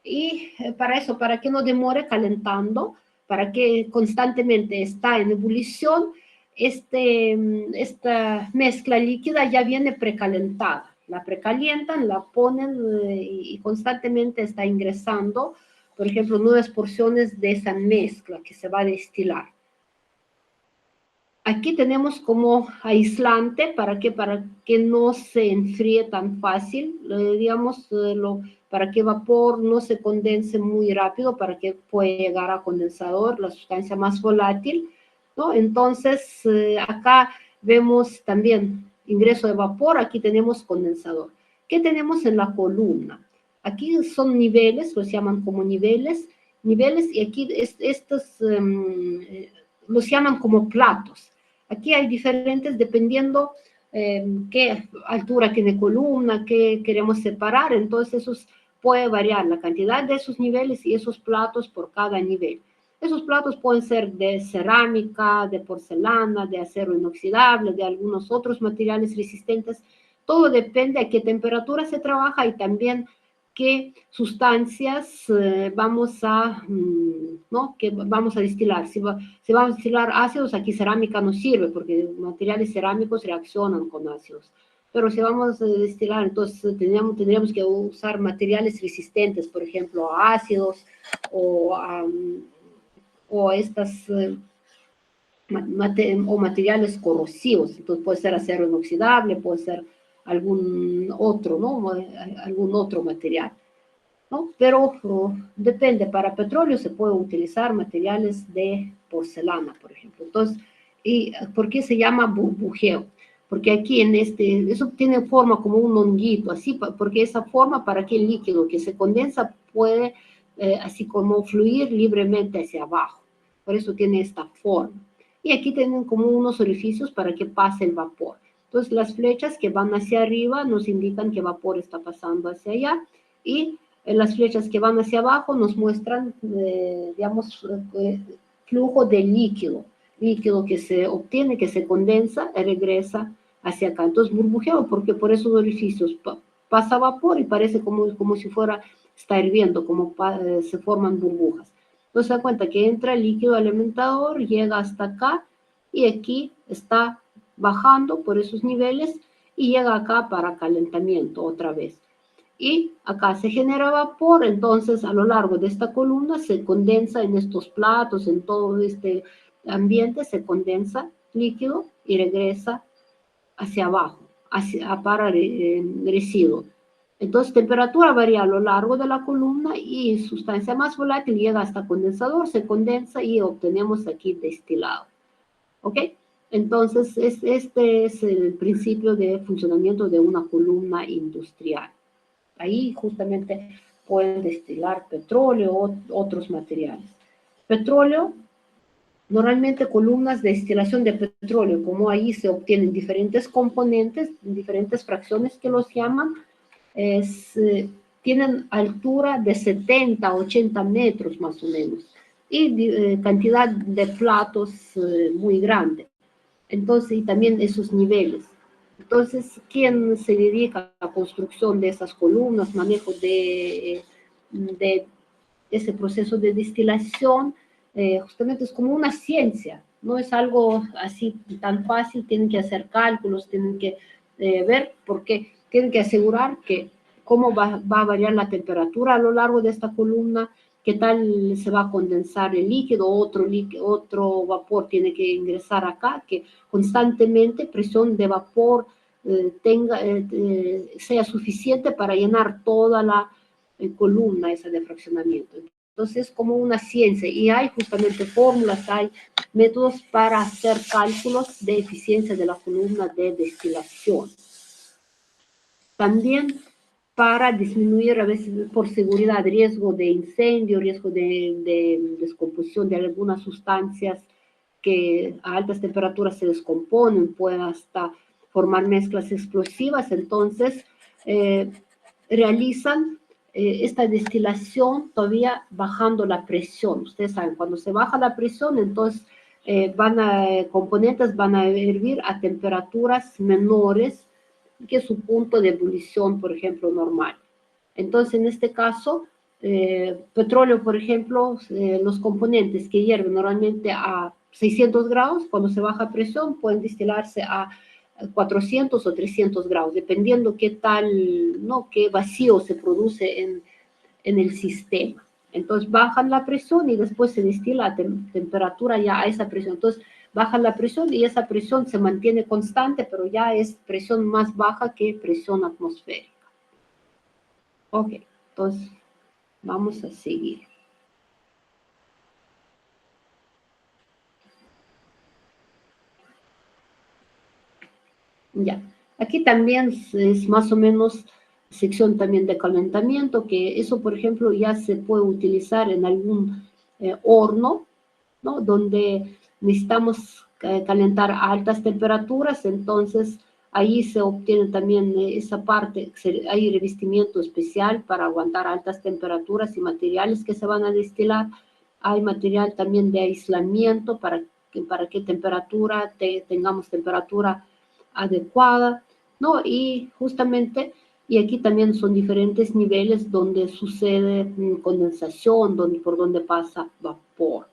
y para eso, para que no demore calentando, para que constantemente está en ebullición, esta mezcla líquida ya viene precalentada. La precalientan, la ponen y constantemente está ingresando, por ejemplo, nuevas porciones de esa mezcla que se va a destilar. Aquí tenemos como aislante para que no se enfríe tan fácil, digamos, para que el vapor no se condense muy rápido, para que pueda llegar a condensador, la sustancia más volátil, ¿no? Entonces, acá vemos también ingreso de vapor, aquí tenemos condensador. ¿Qué tenemos en la columna? Aquí son niveles, los llaman como niveles, y aquí estos los llaman como platos. Aquí hay diferentes dependiendo qué altura tiene columna, qué queremos separar, entonces eso puede variar la cantidad de esos niveles y esos platos por cada nivel. Esos platos pueden ser de cerámica, de porcelana, de acero inoxidable, de algunos otros materiales resistentes. Todo depende a qué temperatura se trabaja y también qué sustancias vamos a, ¿no? Que vamos a destilar. Si vamos a destilar ácidos, aquí cerámica no sirve porque materiales cerámicos reaccionan con ácidos. Pero si vamos a destilar, entonces tendríamos que usar materiales resistentes, por ejemplo, a ácidos o estas o materiales corrosivos. Entonces puede ser acero inoxidable, puede ser algún otro, ¿no? Algún otro material, ¿no? Pero depende, para petróleo se puede utilizar materiales de porcelana, por ejemplo. Entonces, ¿y por qué se llama burbujeo? Porque aquí eso tiene forma como un honguito, así, porque esa forma para que el líquido que se condensa puede, así como fluir libremente hacia abajo. Por eso tiene esta forma. Y aquí tienen como unos orificios para que pase el vapor. Entonces, las flechas que van hacia arriba nos indican que vapor está pasando hacia allá y las flechas que van hacia abajo nos muestran, digamos, flujo de líquido que se obtiene, que se condensa y regresa hacia acá. Entonces, burbujeo, porque por esos orificios pasa vapor y parece como si fuera, está hirviendo, como se forman burbujas. Entonces, se da cuenta que entra el líquido alimentador, llega hasta acá y aquí está bajando por esos niveles y llega acá para calentamiento otra vez. Y acá se genera vapor, entonces a lo largo de esta columna se condensa en estos platos, en todo este ambiente se condensa líquido y regresa hacia abajo, para residuo. Entonces, temperatura varía a lo largo de la columna y sustancia más volátil llega hasta condensador, se condensa y obtenemos aquí destilado. ¿Ok? Entonces, este es el principio de funcionamiento de una columna industrial. Ahí justamente pueden destilar petróleo o otros materiales. Petróleo, normalmente columnas de destilación de petróleo, como ahí se obtienen diferentes componentes, diferentes fracciones que los llaman, tienen altura de 70 a 80 metros más o menos y cantidad de platos muy grande. Entonces, y también esos niveles. Entonces, ¿quién se dedica a la construcción de esas columnas, manejo de ese proceso de destilación? Justamente es como una ciencia, no es algo así tan fácil, tienen que hacer cálculos, tienen que ver, porque tienen que asegurar que cómo va a variar la temperatura a lo largo de esta columna, qué tal se va a condensar el líquido, otro vapor tiene que ingresar acá, que constantemente presión de vapor sea suficiente para llenar toda la columna esa de fraccionamiento. Entonces es como una ciencia y hay justamente fórmulas, hay métodos para hacer cálculos de eficiencia de la columna de destilación. También para disminuir a veces por seguridad riesgo de incendio, riesgo de descomposición de algunas sustancias que a altas temperaturas se descomponen, pueden hasta formar mezclas explosivas, entonces realizan esta destilación todavía bajando la presión. Ustedes saben, cuando se baja la presión, entonces componentes van a hervir a temperaturas menores que su punto de ebullición, por ejemplo, normal. Entonces, en este caso, petróleo, por ejemplo, los componentes que hierven normalmente a 600 grados, cuando se baja presión, pueden destilarse a 400 o 300 grados, dependiendo qué tal, ¿no?, qué vacío se produce en el sistema. Entonces, bajan la presión y después se destila a temperatura ya a esa presión. Entonces, bajan la presión y esa presión se mantiene constante, pero ya es presión más baja que presión atmosférica. Ok, entonces vamos a seguir. Ya, aquí también es más o menos sección también de calentamiento, que eso, por ejemplo, ya se puede utilizar en algún horno, ¿no?, donde necesitamos calentar a altas temperaturas, entonces ahí se obtiene también esa parte, hay revestimiento especial para aguantar altas temperaturas y materiales que se van a destilar, hay material también de aislamiento para que temperatura, tengamos temperatura adecuada, ¿no? Y justamente, y aquí también son diferentes niveles donde sucede condensación, por donde pasa vapor.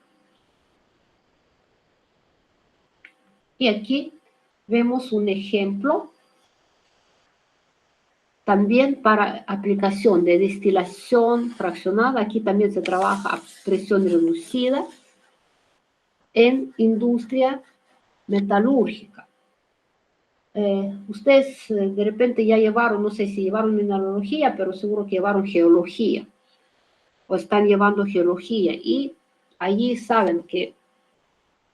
Y aquí vemos un ejemplo también para aplicación de destilación fraccionada. Aquí también se trabaja a presión reducida en industria metalúrgica. Ustedes de repente ya llevaron, no sé si llevaron mineralogía, pero seguro que llevaron geología o están llevando geología y allí saben que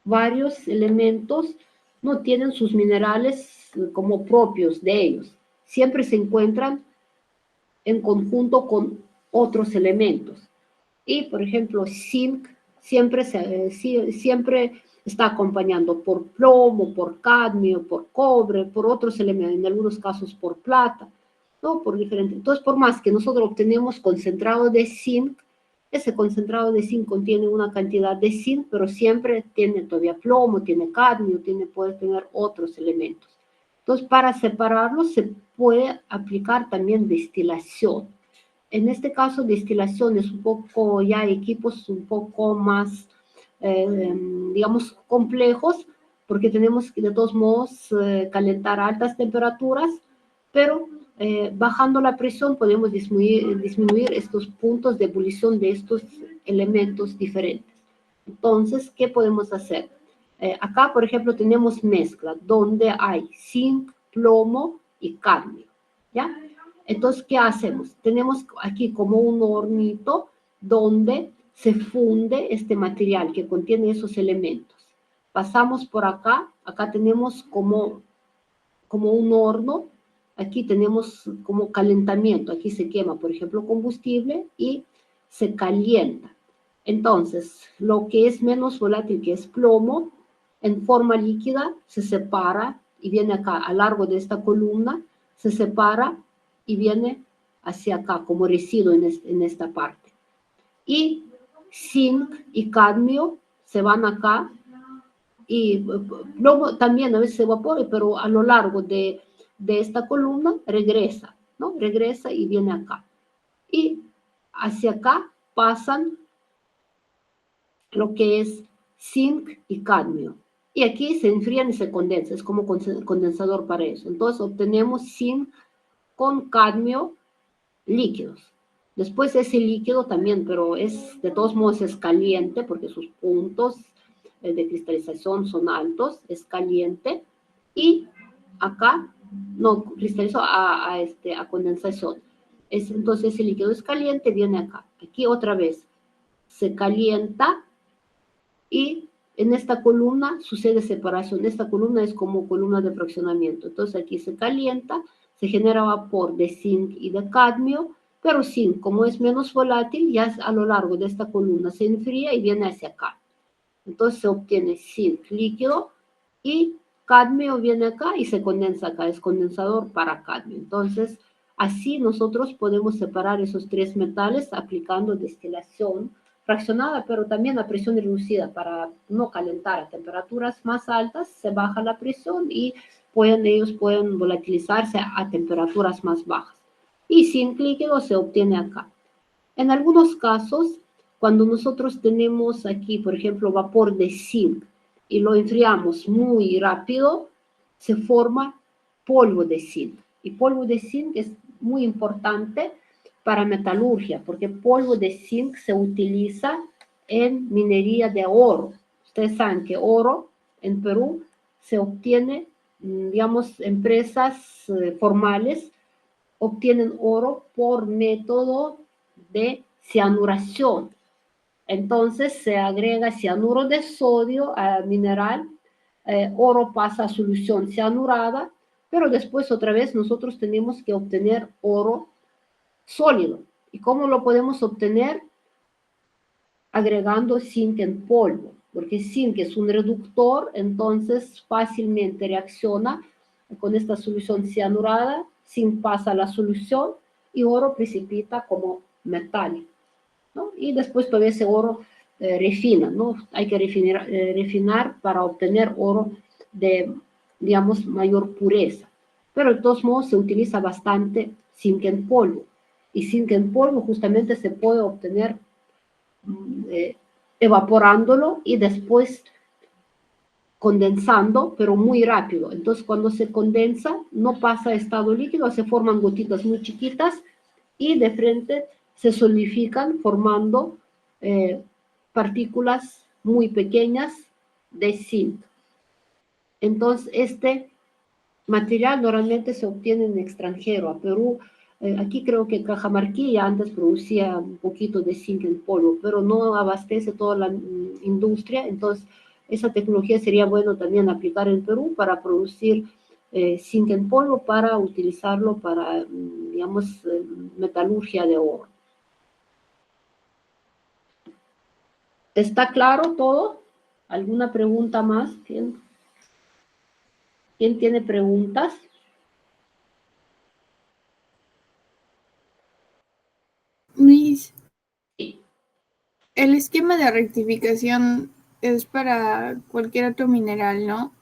varios elementos no tienen sus minerales como propios de ellos. Siempre se encuentran en conjunto con otros elementos. Y, por ejemplo, zinc siempre está acompañando por plomo, por cadmio, por cobre, por otros elementos, en algunos casos por plata, ¿no? Por diferentes. Entonces, por más que nosotros obtenemos concentrado de zinc, ese concentrado de zinc contiene una cantidad de zinc, pero siempre tiene todavía plomo, tiene cadmio, puede tener otros elementos. Entonces, para separarlos se puede aplicar también destilación. En este caso, destilación es un poco, ya equipos un poco más, digamos, complejos, porque tenemos que de todos modos calentar a altas temperaturas, pero bajando la presión podemos disminuir estos puntos de ebullición de estos elementos diferentes. Entonces, ¿qué podemos hacer? Acá, por ejemplo, tenemos mezcla, donde hay zinc, plomo y cadmio, ¿ya? Entonces, ¿qué hacemos? Tenemos aquí como un hornito donde se funde este material que contiene esos elementos. Pasamos por acá, acá tenemos como un horno, aquí tenemos como calentamiento, aquí se quema, por ejemplo, combustible y se calienta. Entonces, lo que es menos volátil, que es plomo, en forma líquida se separa y viene acá, a lo largo de esta columna, se separa y viene hacia acá como residuo en esta parte. Y zinc y cadmio se van acá y plomo también a veces se evapora, pero a lo largo de esta columna regresa, ¿no? Regresa y viene acá. Y hacia acá pasan lo que es zinc y cadmio. Y aquí se enfrían y se condensan, es como condensador para eso. Entonces obtenemos zinc con cadmio líquidos. Después ese líquido también, pero de todos modos es caliente porque sus puntos de cristalización son altos, es caliente. Y acá, no, cristalizó a condensación. Entonces el líquido es caliente, viene acá. Aquí otra vez se calienta y en esta columna sucede separación. Esta columna es como columna de fraccionamiento. Entonces aquí se calienta, se genera vapor de zinc y de cadmio, pero zinc, como es menos volátil, ya a lo largo de esta columna se enfría y viene hacia acá. Entonces se obtiene zinc líquido y cadmio viene acá y se condensa acá, es condensador para cadmio. Entonces, así nosotros podemos separar esos tres metales aplicando destilación fraccionada, pero también a presión reducida para no calentar a temperaturas más altas, se baja la presión y ellos pueden volatilizarse a temperaturas más bajas. Y zinc líquido se obtiene acá. En algunos casos, cuando nosotros tenemos aquí, por ejemplo, vapor de zinc y lo enfriamos muy rápido, se forma polvo de zinc. Y polvo de zinc es muy importante para metalurgia, porque polvo de zinc se utiliza en minería de oro. Ustedes saben que oro en Perú se obtiene, digamos, empresas formales obtienen oro por método de cianuración. Entonces se agrega cianuro de sodio al mineral, oro pasa a solución cianurada, pero después otra vez nosotros tenemos que obtener oro sólido. ¿Y cómo lo podemos obtener? Agregando zinc en polvo, porque zinc es un reductor, entonces fácilmente reacciona con esta solución cianurada, zinc pasa a la solución y oro precipita como metal, ¿no? Y después todo ese oro refina, ¿no? Hay que refinar para obtener oro de, digamos, mayor pureza. Pero de todos modos se utiliza bastante zinc en polvo. Y zinc en polvo justamente se puede obtener evaporándolo y después condensando, pero muy rápido. Entonces, cuando se condensa, no pasa a estado líquido, se forman gotitas muy chiquitas y de frente se solidifican formando partículas muy pequeñas de zinc. Entonces, este material normalmente se obtiene en extranjero. A Perú, aquí creo que Cajamarquilla antes producía un poquito de zinc en polvo, pero no abastece toda la industria. Entonces, esa tecnología sería bueno también aplicar en Perú para producir zinc en polvo para utilizarlo para, digamos, metalurgia de oro. ¿Está claro todo? ¿Alguna pregunta más? ¿Quién tiene preguntas? Miss, el esquema de rectificación es para cualquier otro mineral, ¿no?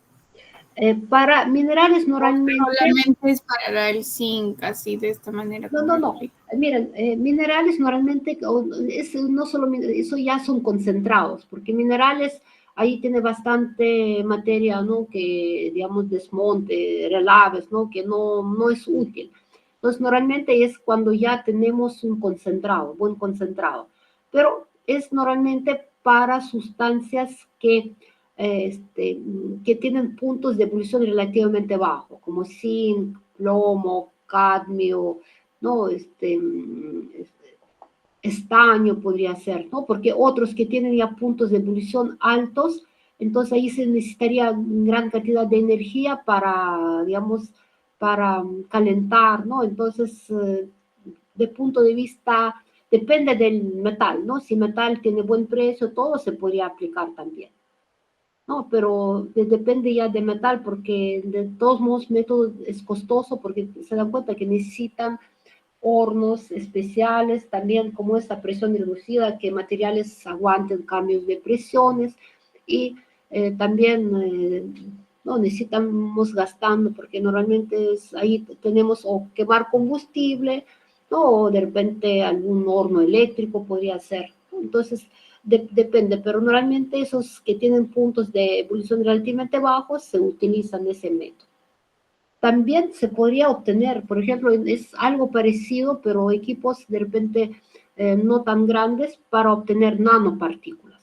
Para minerales normalmente... Solamente es para el zinc, así de esta manera. No. Miren, minerales normalmente, no solo, eso ya son concentrados, porque minerales ahí tiene bastante materia, ¿no? Que, digamos, desmonte, relaves, ¿no? Que no es útil. Entonces, normalmente es cuando ya tenemos un concentrado, buen concentrado. Pero es normalmente para sustancias que tienen puntos de ebullición relativamente bajos, como zinc, plomo, cadmio, ¿no? Estaño podría ser, ¿no? Porque otros que tienen ya puntos de ebullición altos, entonces ahí se necesitaría gran cantidad de energía para, digamos, para calentar, ¿no? Entonces, de punto de vista, depende del metal, ¿no? Si metal tiene buen precio, todo se podría aplicar también. No, pero depende ya de metal, porque de todos modos método es costoso, porque se dan cuenta que necesitan hornos especiales, también como esta presión reducida, que materiales aguanten cambios de presiones y también no necesitamos gastando, porque normalmente ahí tenemos o quemar combustible, ¿no? O de repente algún horno eléctrico podría ser, ¿no? Entonces, depende, pero normalmente esos que tienen puntos de ebullición relativamente bajos se utilizan ese método. también se podría obtener, por ejemplo, es algo parecido, pero equipos de repente no tan grandes para obtener nanopartículas.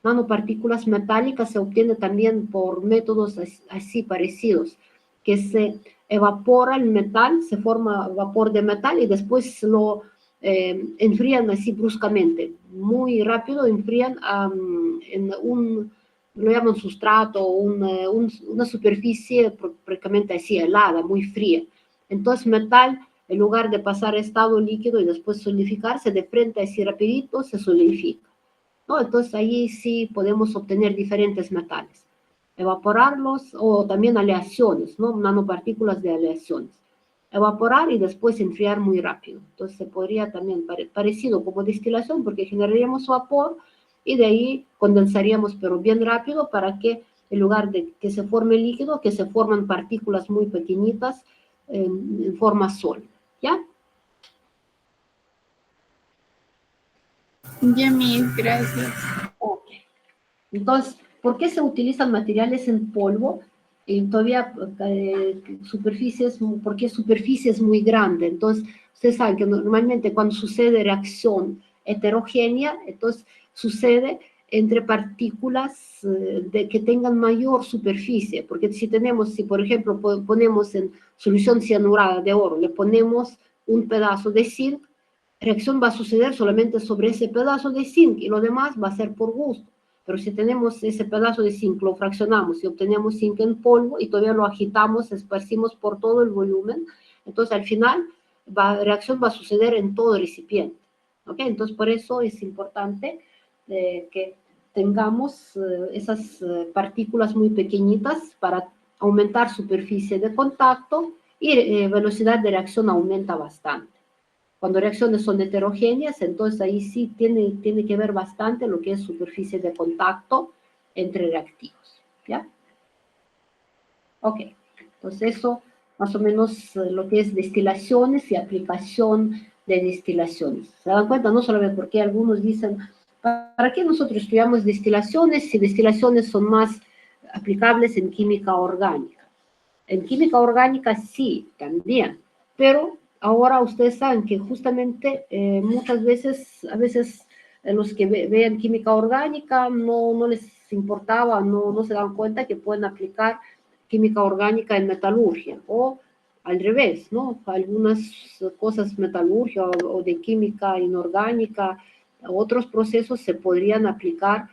Nanopartículas metálicas se obtiene también por métodos así parecidos, que se evapora el metal, se forma vapor de metal y después lo enfrían así bruscamente, muy rápido, enfrían en lo llaman sustrato, una superficie prácticamente así helada, muy fría. Entonces metal, en lugar de pasar a estado líquido y después solidificarse, de frente así rapidito se solidifica, ¿no? Entonces ahí sí podemos obtener diferentes metales, evaporarlos o también aleaciones, ¿no? Nanopartículas de aleaciones. Evaporar y después enfriar muy rápido. Entonces se podría también, parecido como destilación, porque generaríamos vapor y de ahí condensaríamos, pero bien rápido, para que en lugar de que se forme líquido, que se forman partículas muy pequeñitas en forma sólida, ¿ya? Ya, Miss, gracias. Ok. Entonces, ¿por qué se utilizan materiales en polvo? Y todavía superficies, porque superficie es muy grande. Entonces, ustedes saben que normalmente cuando sucede reacción heterogénea, entonces sucede entre partículas que tengan mayor superficie, porque si por ejemplo ponemos en solución cianurada de oro, le ponemos un pedazo de zinc, reacción va a suceder solamente sobre ese pedazo de zinc y lo demás va a ser por gusto. Pero si tenemos ese pedazo de zinc, lo fraccionamos y obtenemos zinc en polvo y todavía lo agitamos, esparcimos por todo el volumen, entonces al final la reacción va a suceder en todo el recipiente. ¿Okay? Entonces por eso es importante que tengamos esas partículas muy pequeñitas para aumentar superficie de contacto y velocidad de reacción aumenta bastante. Cuando reacciones son heterogéneas, entonces ahí sí tiene que ver bastante lo que es superficie de contacto entre reactivos, ¿ya? Ok, entonces eso más o menos lo que es destilaciones y aplicación de destilaciones. ¿Se dan cuenta? No solamente porque algunos dicen, ¿para qué nosotros estudiamos destilaciones si destilaciones son más aplicables en química orgánica? En química orgánica sí, también, pero ahora ustedes saben que justamente muchas veces, a veces los que vean química orgánica no les importaba, no se dan cuenta que pueden aplicar química orgánica en metalurgia o al revés, ¿no? Algunas cosas metalurgia o de química inorgánica, otros procesos se podrían aplicar,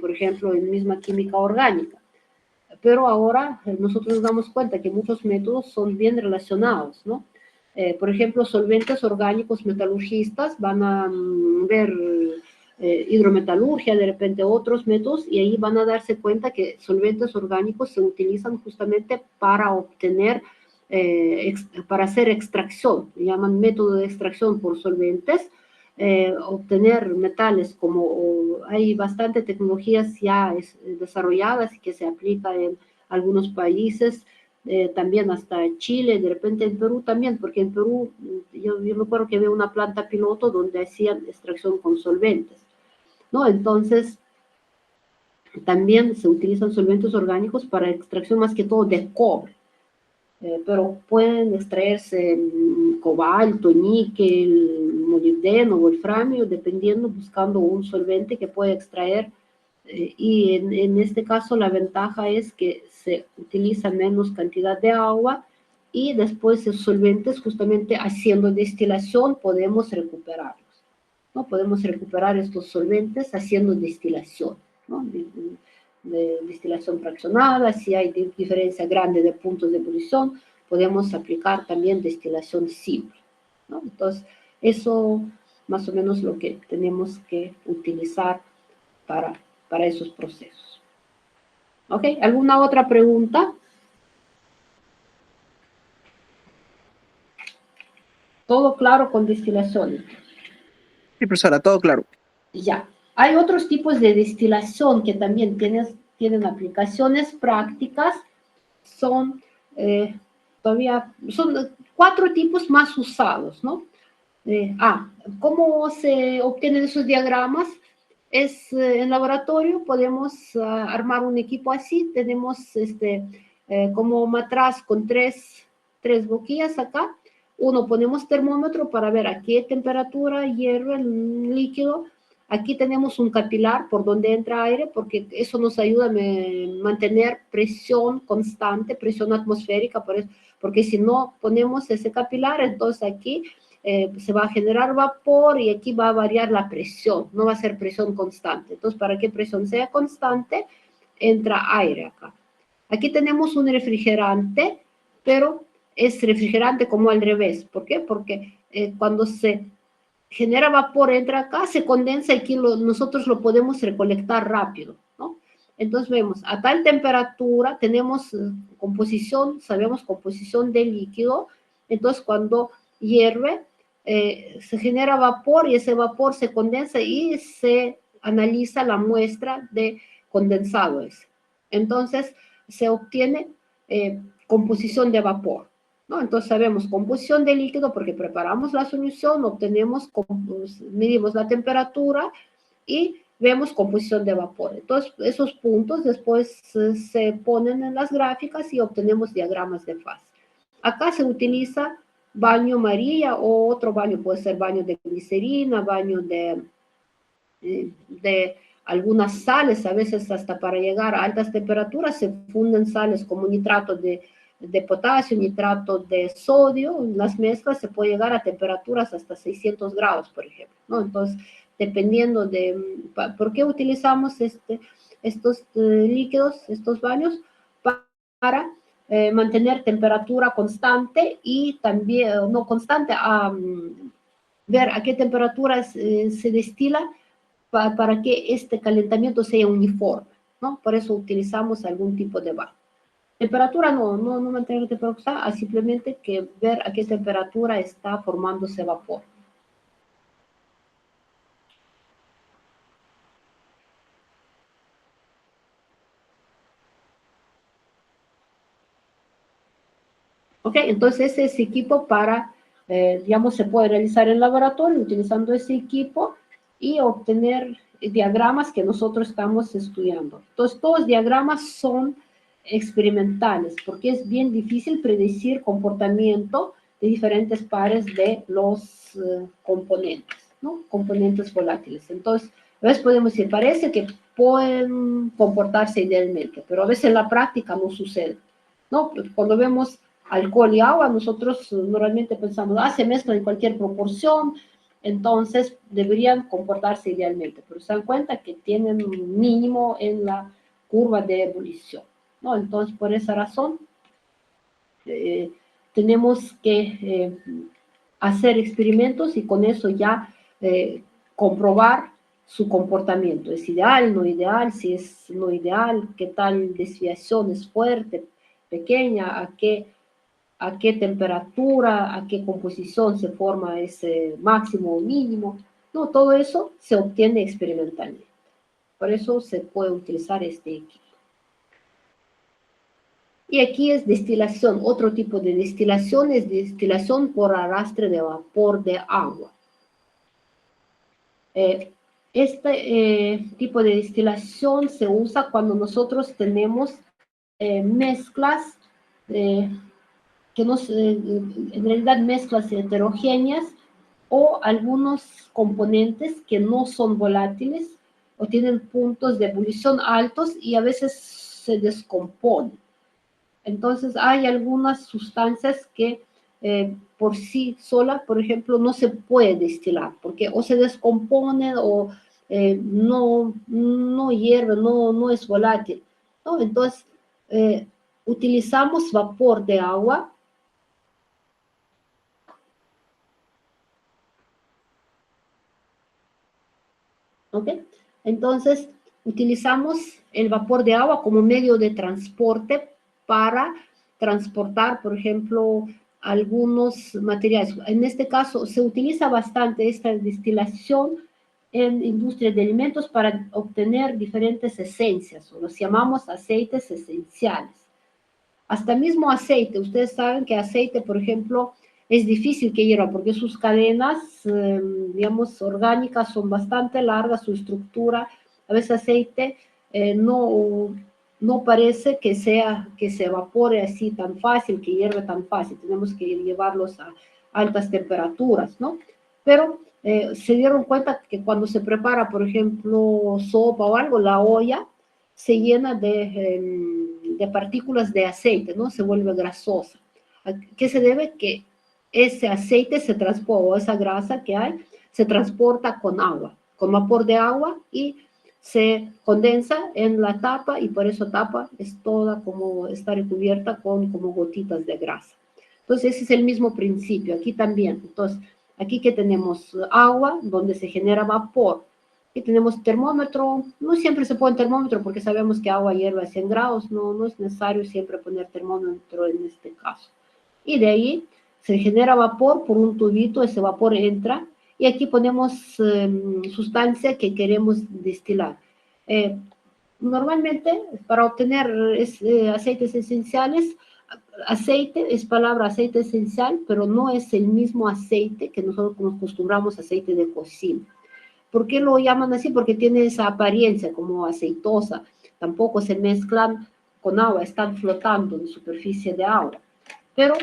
por ejemplo, en misma química orgánica. Pero ahora nosotros nos damos cuenta que muchos métodos son bien relacionados, ¿no? Por ejemplo, solventes orgánicos metalurgistas van a ver hidrometalurgia, de repente otros métodos, y ahí van a darse cuenta que solventes orgánicos se utilizan justamente para obtener, para hacer extracción, llaman método de extracción por solventes, obtener metales como hay bastante tecnologías ya desarrolladas y que se aplica en algunos países, también hasta Chile, de repente en Perú también, porque en Perú yo me acuerdo que había una planta piloto donde hacían extracción con solventes, ¿no? Entonces, también se utilizan solventes orgánicos para extracción más que todo de cobre. Pero pueden extraerse cobalto, níquel, molibdeno, wolframio, dependiendo, buscando un solvente que pueda extraer. Y en este caso la ventaja es que se utiliza menos cantidad de agua y después esos solventes, justamente haciendo destilación, podemos recuperarlos, ¿no? Podemos recuperar estos solventes haciendo destilación, ¿no? De destilación fraccionada, si hay diferencia grande de puntos de ebullición, podemos aplicar también destilación simple, ¿no? Entonces, eso más o menos lo que tenemos que utilizar para esos procesos. ¿Ok? ¿Alguna otra pregunta? ¿Todo claro con destilación? Sí, profesora, todo claro. Ya. Hay otros tipos de destilación que también tienen aplicaciones prácticas. Son son 4 tipos más usados, ¿no? ¿Cómo se obtienen esos diagramas? En laboratorio podemos armar un equipo así, tenemos como matraz con 3 tres boquillas acá. Uno, ponemos termómetro para ver a qué temperatura hierve el líquido. Aquí tenemos un capilar por donde entra aire, porque eso nos ayuda a mantener presión constante, presión atmosférica, porque si no ponemos ese capilar, entonces aquí se va a generar vapor y aquí va a variar la presión, no va a ser presión constante. Entonces, para que presión sea constante, entra aire acá. Aquí tenemos un refrigerante, pero es refrigerante como al revés. ¿Por qué? Porque cuando se genera vapor, entra acá, se condensa y aquí nosotros lo podemos recolectar rápido, ¿no? Entonces vemos, a tal temperatura tenemos composición, sabemos composición del líquido, entonces cuando hierve, se genera vapor y ese vapor se condensa y se analiza la muestra de condensado ese. Entonces se obtiene composición de vapor, ¿no? Entonces sabemos composición de líquido porque preparamos la solución, obtenemos, medimos la temperatura y vemos composición de vapor. Entonces esos puntos después se ponen en las gráficas y obtenemos diagramas de fase. Acá se utiliza baño María o otro baño, puede ser baño de glicerina, baño de algunas sales, a veces hasta para llegar a altas temperaturas se funden sales como nitrato de potasio, nitrato de sodio, en las mezclas se puede llegar a temperaturas hasta 600 grados, por ejemplo, ¿no? Entonces, dependiendo de por qué utilizamos estos líquidos, estos baños, para mantener temperatura constante y también, no constante, ver a qué temperatura se destila para que este calentamiento sea uniforme, ¿no? Por eso utilizamos algún tipo de baño. Temperatura no mantener temperatura, simplemente que ver a qué temperatura está formándose vapor. Ok, entonces ese equipo para, digamos, se puede realizar en laboratorio utilizando ese equipo y obtener diagramas que nosotros estamos estudiando. Entonces, todos los diagramas son experimentales, porque es bien difícil predecir comportamiento de diferentes pares de los componentes, ¿no? Componentes volátiles. Entonces, a veces podemos decir, parece que pueden comportarse idealmente, pero a veces en la práctica no sucede, ¿no? Cuando vemos alcohol y agua, nosotros normalmente pensamos, se mezclan en cualquier proporción, entonces deberían comportarse idealmente, pero se dan cuenta que tienen un mínimo en la curva de ebullición, ¿no? Entonces, por esa razón, tenemos que hacer experimentos y con eso ya comprobar su comportamiento. ¿Es ideal, no ideal? Si es no ideal, ¿qué tal desviación es fuerte, pequeña? ¿A qué temperatura, a qué composición se forma ese máximo o mínimo? No, todo eso se obtiene experimentalmente. Por eso se puede utilizar este equipo. Y aquí es destilación. Otro tipo de destilación es destilación por arrastre de vapor de agua. Este tipo de destilación se usa cuando nosotros tenemos mezclas que en realidad mezclas heterogéneas o algunos componentes que no son volátiles o tienen puntos de ebullición altos y a veces se descomponen. Entonces hay algunas sustancias que por sí sola, por ejemplo, no se puede destilar porque o se descomponen o no hierve, no es volátil, ¿no? Entonces utilizamos vapor de agua. ¿Ok? Entonces, utilizamos el vapor de agua como medio de transporte para transportar, por ejemplo, algunos materiales. En este caso, se utiliza bastante esta destilación en industria de alimentos para obtener diferentes esencias, o los llamamos aceites esenciales. Hasta mismo aceite, ustedes saben que aceite, por ejemplo, es difícil que hierva porque sus cadenas, digamos, orgánicas son bastante largas, su estructura, a veces aceite no no parece que se evapore así tan fácil, que hierve tan fácil. Tenemos que llevarlos a altas temperaturas, ¿no? Pero se dieron cuenta que cuando se prepara, por ejemplo, sopa o algo, la olla se llena de partículas de aceite, ¿no? Se vuelve grasosa. ¿A qué se debe? Que ese aceite se transporta, o esa grasa que hay, se transporta con agua, con vapor de agua, y se condensa en la tapa, y por eso tapa es toda como, está recubierta con como gotitas de grasa. Entonces ese es el mismo principio, aquí también. Entonces aquí que tenemos agua donde se genera vapor, y tenemos termómetro. No siempre se pone termómetro porque sabemos que agua hierve a 100 grados, no es necesario siempre poner termómetro en este caso. Y de ahí se genera vapor por un tubito, ese vapor entra, y aquí ponemos sustancia que queremos destilar. Normalmente, para obtener aceites esenciales, aceite es palabra aceite esencial, pero no es el mismo aceite que nosotros nos acostumbramos a aceite de cocina. ¿Por qué lo llaman así? Porque tiene esa apariencia como aceitosa. Tampoco se mezclan con agua, están flotando en superficie de agua. Pero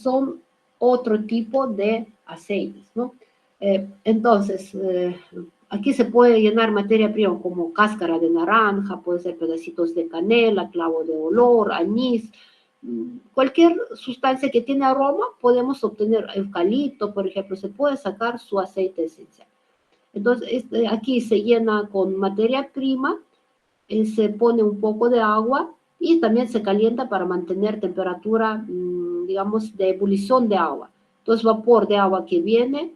son otro tipo de aceites, ¿no? Entonces, aquí se puede llenar materia prima como cáscara de naranja, puede ser pedacitos de canela, clavo de olor, anís, cualquier sustancia que tiene aroma, podemos obtener eucalipto, por ejemplo, se puede sacar su aceite esencial. Entonces, aquí se llena con materia prima, se pone un poco de agua y también se calienta para mantener temperatura, digamos, de ebullición de agua. Entonces, vapor de agua que viene,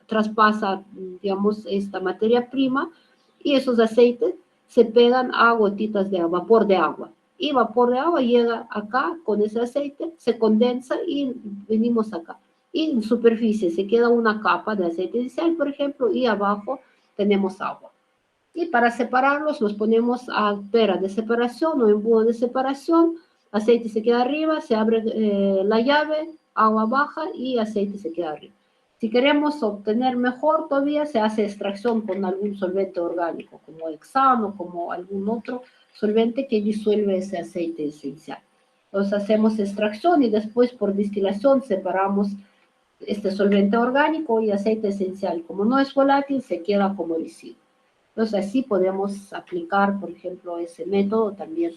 traspasa, digamos, esta materia prima, y esos aceites se pegan a gotitas de vapor de agua. Y vapor de agua llega acá con ese aceite, se condensa y venimos acá. Y en superficie se queda una capa de aceite esencial, por ejemplo, y abajo tenemos agua. Y para separarlos los ponemos a pera de separación o embudo de separación. Aceite se queda arriba, se abre la llave, agua baja y aceite se queda arriba. Si queremos obtener mejor todavía, se hace extracción con algún solvente orgánico, como hexano, como algún otro solvente que disuelve ese aceite esencial. Entonces hacemos extracción y después por destilación separamos este solvente orgánico y aceite esencial. Como no es volátil, se queda como residuo. Entonces así podemos aplicar, por ejemplo, ese método también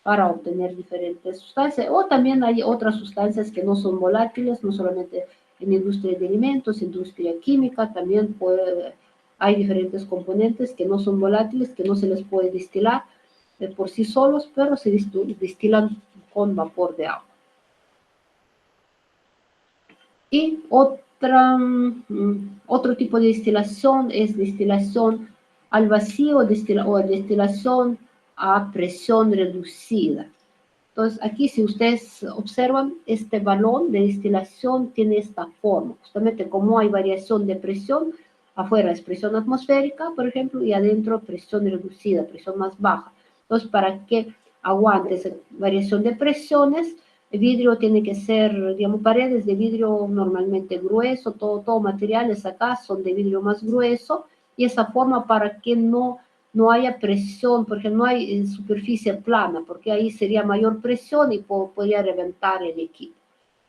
para obtener diferentes sustancias. O también hay otras sustancias que no son volátiles, no solamente en industria de alimentos, industria química, también hay diferentes componentes que no son volátiles, que no se les puede destilar por sí solos, pero se destilan con vapor de agua. Y otro tipo de destilación es destilación al vacío o destilación a presión reducida. Entonces, aquí si ustedes observan, este balón de destilación tiene esta forma. Justamente como hay variación de presión, afuera es presión atmosférica, por ejemplo, y adentro presión reducida, presión más baja. Entonces, para que aguante esa variación de presiones, el vidrio tiene que ser, digamos, paredes de vidrio normalmente grueso, todo materiales acá son de vidrio más grueso, y esa forma para que no haya presión, porque no hay superficie plana, porque ahí sería mayor presión y podría reventar el equipo.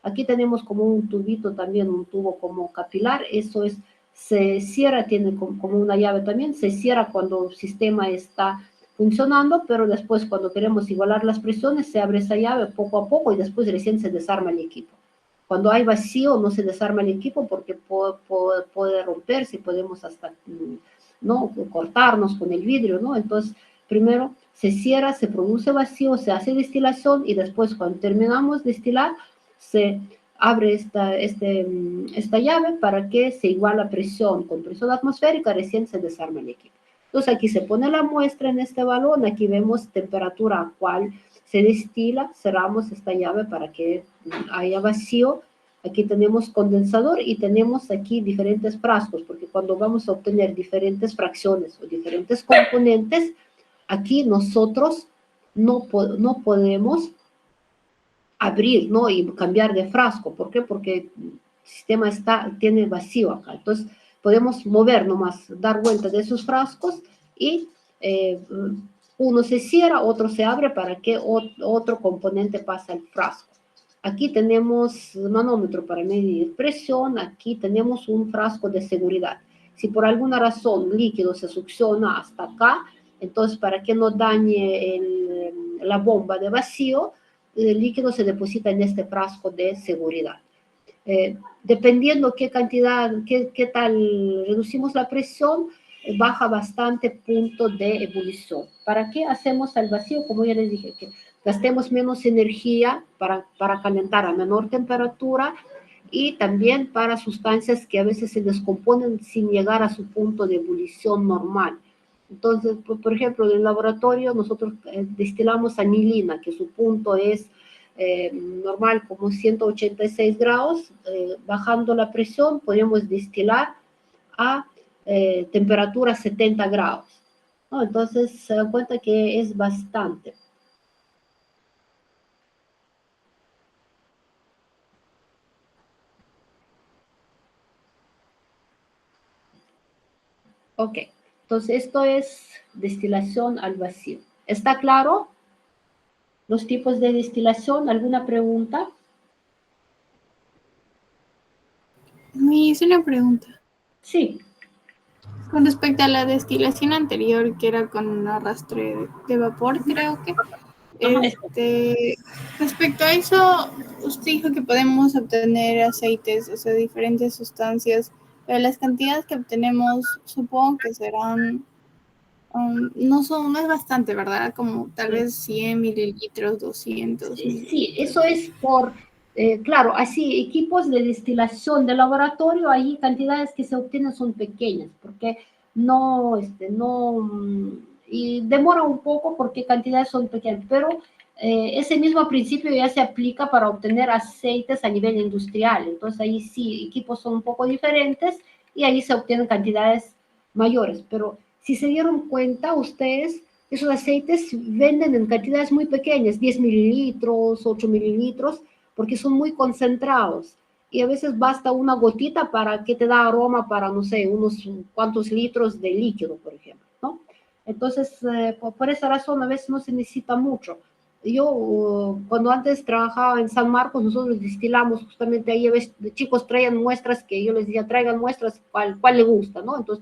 Aquí tenemos como un tubito también, un tubo como capilar, eso es, se cierra, tiene como una llave también, se cierra cuando el sistema está funcionando, pero después cuando queremos igualar las presiones, se abre esa llave poco a poco y después recién se desarma el equipo. Cuando hay vacío no se desarma el equipo porque puede romperse y podemos hasta ¿no? cortarnos con el vidrio, ¿no? Entonces, primero se cierra, se produce vacío, se hace destilación y después cuando terminamos de destilar, se abre esta llave para que se iguale la presión con presión atmosférica, recién se desarma el equipo. Entonces aquí se pone la muestra en este balón, aquí vemos temperatura a cual se destila, cerramos esta llave para que haya vacío. Aquí tenemos condensador y tenemos aquí diferentes frascos, porque cuando vamos a obtener diferentes fracciones o diferentes componentes, aquí nosotros no podemos abrir, ¿no? Y cambiar de frasco. ¿Por qué? Porque el sistema tiene vacío acá. Entonces, podemos mover nomás, dar vuelta de esos frascos y uno se cierra, otro se abre para que otro componente pase al frasco. Aquí tenemos manómetro para medir presión, aquí tenemos un frasco de seguridad. Si por alguna razón el líquido se succiona hasta acá, entonces para que no dañe la bomba de vacío, el líquido se deposita en este frasco de seguridad. Dependiendo qué cantidad, qué tal reducimos la presión, baja bastante punto de ebullición. ¿Para qué hacemos el vacío? Como ya les dije, que gastemos menos energía para calentar a menor temperatura y también para sustancias que a veces se descomponen sin llegar a su punto de ebullición normal. Entonces, por ejemplo, en el laboratorio nosotros destilamos anilina, que su punto es normal como 186 grados, bajando la presión podemos destilar a temperatura 70 grados, ¿no? Entonces se dan cuenta que es bastante. Ok, entonces esto es destilación al vacío. ¿Está claro? Los tipos de destilación, ¿alguna pregunta? Me hice una pregunta. Sí. Con respecto a la destilación anterior, que era con un arrastre de vapor, creo que. Respecto a eso, usted dijo que podemos obtener aceites, o sea, diferentes sustancias, pero las cantidades que obtenemos supongo que serán, no es bastante, ¿verdad? Como tal vez 100 mililitros, 200. Sí, eso es por, claro, así, equipos de destilación de laboratorio, ahí cantidades que se obtienen son pequeñas, porque y demora un poco porque cantidades son pequeñas, pero ese mismo principio ya se aplica para obtener aceites a nivel industrial, entonces ahí sí, equipos son un poco diferentes y ahí se obtienen cantidades mayores, pero si se dieron cuenta ustedes, esos aceites venden en cantidades muy pequeñas, 10 mililitros, 8 mililitros, porque son muy concentrados. Y a veces basta una gotita para que te da aroma para, no sé, unos cuantos litros de líquido, por ejemplo, ¿no? Entonces, por esa razón, a veces no se necesita mucho. Yo, cuando antes trabajaba en San Marcos, nosotros destilamos justamente ahí, a veces chicos traían muestras que yo les decía, traigan muestras, cuál le gusta, ¿no? Entonces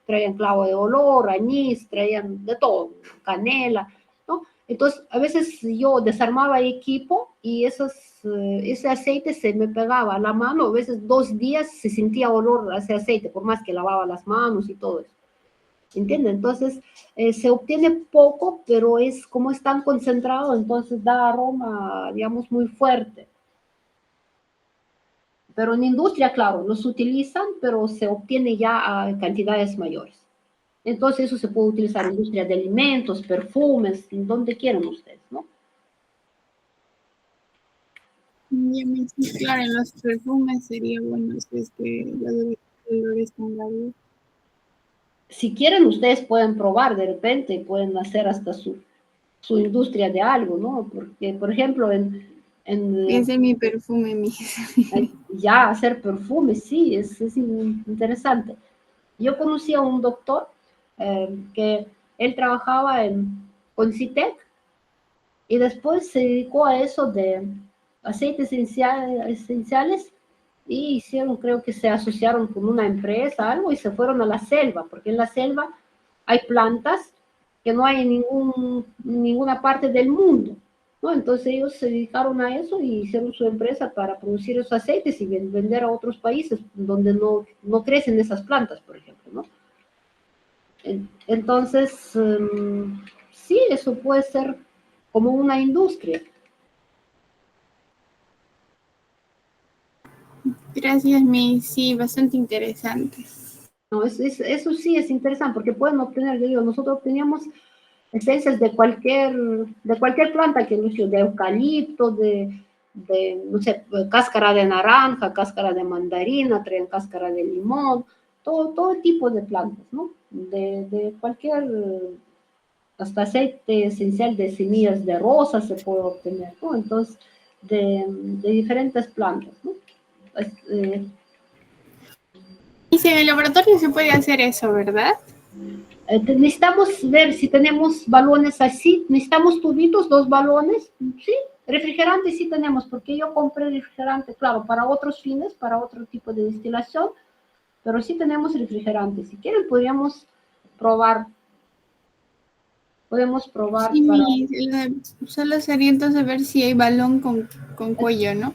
traían clavo de olor, anís, traían de todo, canela, ¿no? Entonces, a veces yo desarmaba equipo y ese aceite se me pegaba a la mano, a veces 2 días se sentía olor a ese aceite, por más que lavaba las manos y todo eso. ¿Entienden? Entonces, se obtiene poco, pero como es tan concentrado, entonces da aroma, digamos, muy fuerte. Pero en industria, claro, los utilizan, pero se obtiene ya a cantidades mayores. Entonces eso se puede utilizar en industria de alimentos, perfumes, donde quieran ustedes, ¿no? Ya me hice claro, en los perfumes sería bueno si es que los olores tan largos. Si quieren, ustedes pueden probar de repente, pueden hacer hasta su industria de algo, ¿no? Porque, por ejemplo, Ese es mi perfume, ya hacer perfumes, sí, es interesante. Yo conocí a un doctor que él trabajaba con CITEC y después se dedicó a eso de aceites esenciales y hicieron, creo que se asociaron con una empresa, algo, y se fueron a la selva, porque en la selva hay plantas que no hay en ninguna parte del mundo, ¿no? Entonces ellos se dedicaron a eso y hicieron su empresa para producir esos aceites y vender a otros países donde no crecen esas plantas, por ejemplo, ¿no? Entonces, sí, eso puede ser como una industria. Gracias, mi, sí, bastante interesante. No, eso sí es interesante porque pueden obtener, yo digo, nosotros obteníamos esencias de cualquier planta, que no sé, de eucalipto, no sé, cáscara de naranja, cáscara de mandarina, traen cáscara de limón, todo tipo de plantas, ¿no? De cualquier, hasta aceite esencial de semillas de rosa se puede obtener, ¿no? Entonces, de diferentes plantas, ¿no? Y si en el laboratorio se puede hacer eso, ¿verdad? Necesitamos ver si tenemos balones así. Necesitamos tubitos, 2 balones. Sí, refrigerante sí tenemos, porque yo compré refrigerante, claro, para otros fines, para otro tipo de destilación, pero sí tenemos refrigerante. Si quieren, podríamos probar. Podemos probar Sí, para... solo sería entonces ver si hay balón con cuello, ¿no?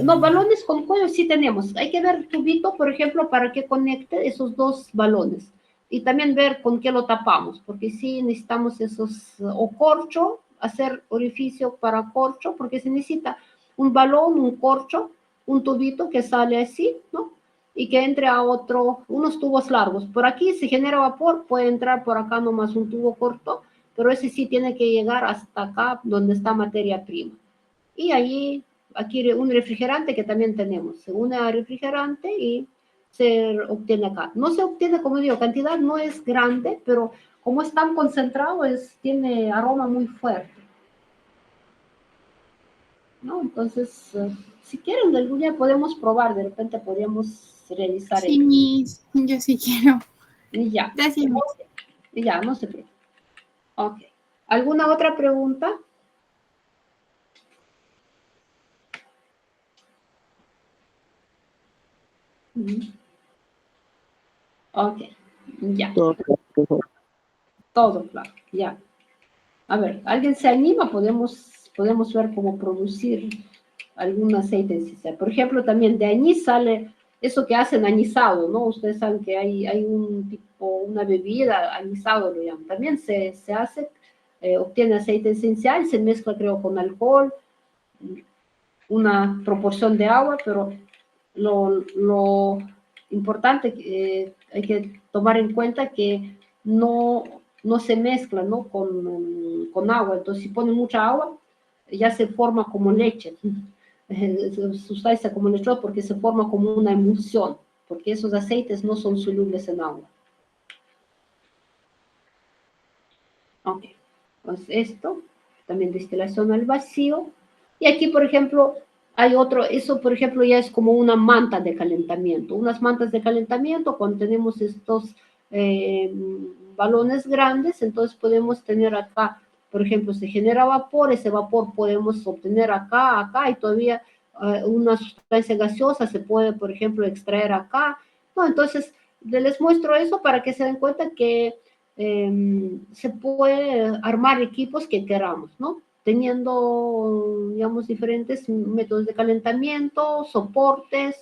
No, balones con cuello sí tenemos. Hay que ver tubito, por ejemplo, para que conecte esos 2 balones. Y también ver con qué lo tapamos, porque sí necesitamos esos, o corcho, hacer orificio para corcho, porque se necesita un balón, un corcho, un tubito que sale así, ¿no? Y que entre a otro, unos tubos largos. Por aquí se genera vapor, puede entrar por acá nomás un tubo corto, pero ese sí tiene que llegar hasta acá donde está materia prima. Y allí aquí un refrigerante que también tenemos, se une al refrigerante y se obtiene acá. No se obtiene, como digo, cantidad no es grande, pero como es tan concentrado, tiene aroma muy fuerte, ¿no? Entonces, si quieren, algún día podemos probar, de repente podríamos realizar Sí, esto. Miss, yo sí quiero. Y ya, Gracias, Miss. y ya, no se preocupe. Ok. ¿Alguna otra pregunta? Ok, ya. Todo claro, por favor. Todo claro, ya. A ver, ¿alguien se anima? Podemos ver cómo producir algún aceite esencial. Por ejemplo, también de anís sale eso que hacen anisado, ¿no? Ustedes saben que hay un tipo, una bebida, anisado lo llaman. También se hace, obtiene aceite esencial, se mezcla, creo, con alcohol, una proporción de agua, pero lo importante hay que tomar en cuenta que no se mezcla, ¿no? Con agua. Entonces, si ponen mucha agua, ya se forma como leche, sustancia como leche, porque se forma como una emulsión, porque esos aceites no son solubles en agua. Ok, pues esto, también destilación al vacío. Y aquí, por ejemplo, hay otro, eso por ejemplo ya es como una manta de calentamiento. Unas mantas de calentamiento, cuando tenemos estos eh, balones grandes, entonces podemos tener acá, por ejemplo, se genera vapor, ese vapor podemos obtener acá, y todavía una sustancia gaseosa se puede, por ejemplo, extraer acá. No, entonces, les muestro eso para que se den cuenta que se puede armar equipos que queramos, ¿no? Teniendo, digamos, diferentes métodos de calentamiento, soportes,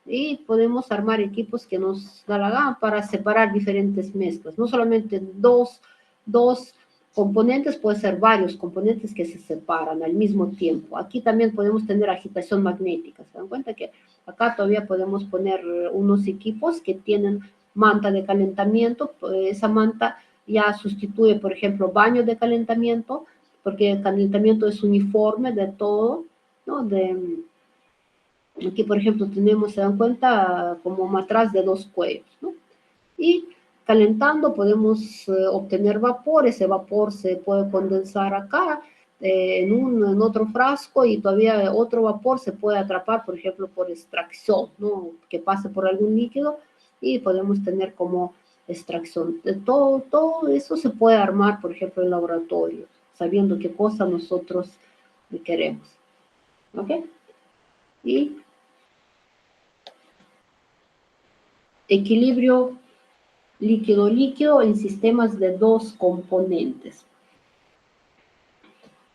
y podemos armar equipos que nos da la gana para separar diferentes mezclas. No solamente dos componentes, puede ser varios componentes que se separan al mismo tiempo. Aquí también podemos tener agitación magnética. ¿Se dan cuenta que acá todavía podemos poner unos equipos que tienen manta de calentamiento? Esa manta ya sustituye, por ejemplo, baño de calentamiento, porque el calentamiento es uniforme de todo, ¿no? Aquí, por ejemplo, tenemos, se dan cuenta, como matraz de 2 cuellos, ¿no? Y calentando podemos obtener vapor, ese vapor se puede condensar acá, en otro frasco, y todavía otro vapor se puede atrapar, por ejemplo, por extracción, ¿no? Que pase por algún líquido y podemos tener como extracción. Todo eso se puede armar, por ejemplo, en laboratorio, sabiendo qué cosa nosotros queremos. ¿Ok? Y equilibrio líquido-líquido en sistemas de 2 componentes.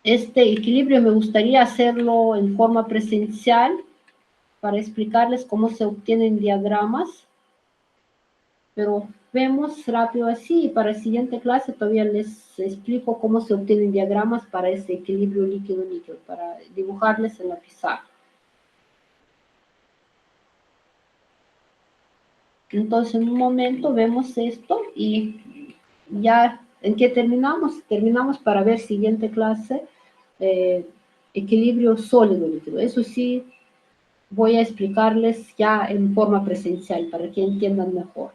Este equilibrio me gustaría hacerlo en forma presencial para explicarles cómo se obtienen diagramas, pero vemos rápido así, y para la siguiente clase todavía les explico cómo se obtienen diagramas para ese equilibrio líquido-líquido, para dibujarles en la pizarra. Entonces, en un momento vemos esto y ya, ¿en qué terminamos? Terminamos para ver siguiente clase, equilibrio sólido líquido. Eso sí, voy a explicarles ya en forma presencial para que entiendan mejor.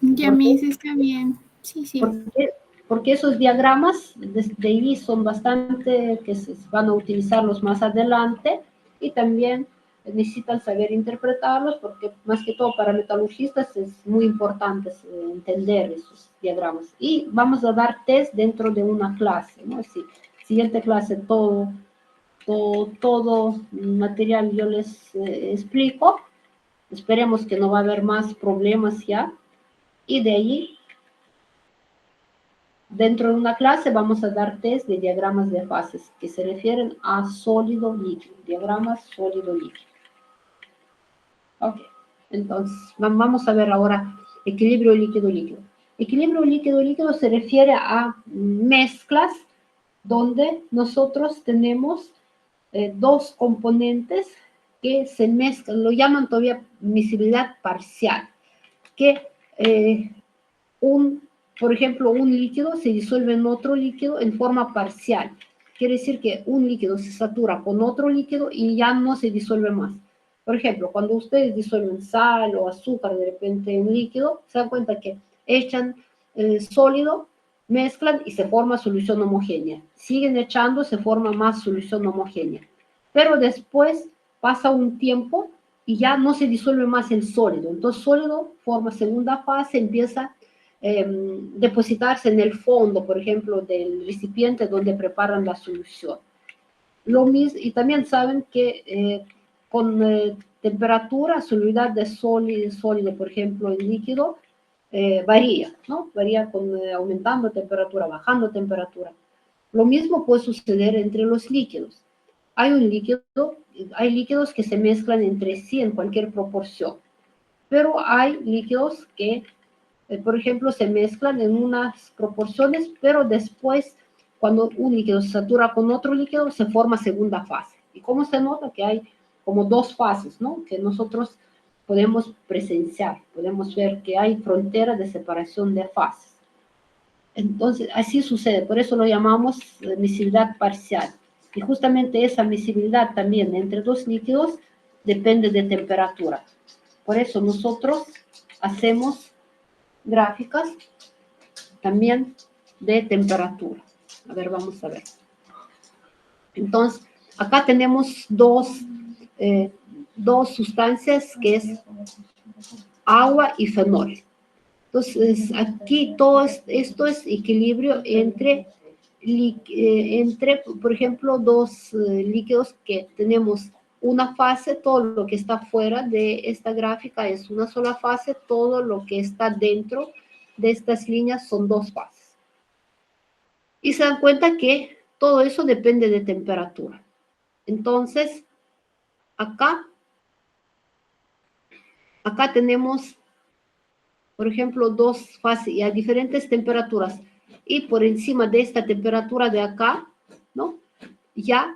Ya, ¿Por Miss, qué? está bien. Sí, sí. Porque esos diagramas de ahí son bastante, que se van a utilizarlos más adelante, y también necesitan saber interpretarlos porque más que todo para metalurgistas es muy importante entender esos diagramas. Y vamos a dar test dentro de una clase, ¿no? Así, siguiente clase todo material yo les explico. Esperemos que no va a haber más problemas ya. Y de ahí, dentro de una clase vamos a dar test de diagramas de fases que se refieren a sólido líquido, diagramas sólido líquido. Ok, entonces vamos a ver ahora equilibrio líquido-líquido. Equilibrio líquido-líquido se refiere a mezclas donde nosotros tenemos dos componentes que se mezclan, lo llaman todavía miscibilidad parcial, que por ejemplo, un líquido se disuelve en otro líquido en forma parcial. Quiere decir que un líquido se satura con otro líquido y ya no se disuelve más. Por ejemplo, cuando ustedes disuelven sal o azúcar de repente en líquido, se dan cuenta que echan sólido, mezclan y se forma solución homogénea. Siguen echando, se forma más solución homogénea. Pero después pasa un tiempo y ya no se disuelve más el sólido. Entonces, sólido forma segunda fase, empieza depositarse en el fondo, por ejemplo, del recipiente donde preparan la solución. Lo mismo, y también saben que con temperatura, solubilidad de sólido, por ejemplo, en líquido, varía, ¿no? Varía con aumentando temperatura, bajando temperatura. Lo mismo puede suceder entre los líquidos. Hay líquidos que se mezclan entre sí en cualquier proporción, pero hay líquidos que por ejemplo, se mezclan en unas proporciones, pero después, cuando un líquido se satura con otro líquido, se forma segunda fase. ¿Y cómo se nota? Que hay como dos fases, ¿no? Que nosotros podemos presenciar, podemos ver que hay frontera de separación de fases. Entonces, así sucede, por eso lo llamamos miscibilidad parcial. Y justamente esa miscibilidad también entre dos líquidos depende de temperatura. Por eso nosotros hacemos gráficas también de temperatura. A ver, vamos a ver. Entonces, acá tenemos dos sustancias que es agua y fenol. Entonces, aquí todo esto es equilibrio entre, por ejemplo, dos líquidos que tenemos una fase, todo lo que está fuera de esta gráfica es una sola fase, todo lo que está dentro de estas líneas son dos fases. Y se dan cuenta que todo eso depende de temperatura. Entonces, acá tenemos, por ejemplo, dos fases y a diferentes temperaturas. Y por encima de esta temperatura de acá, ¿no? Ya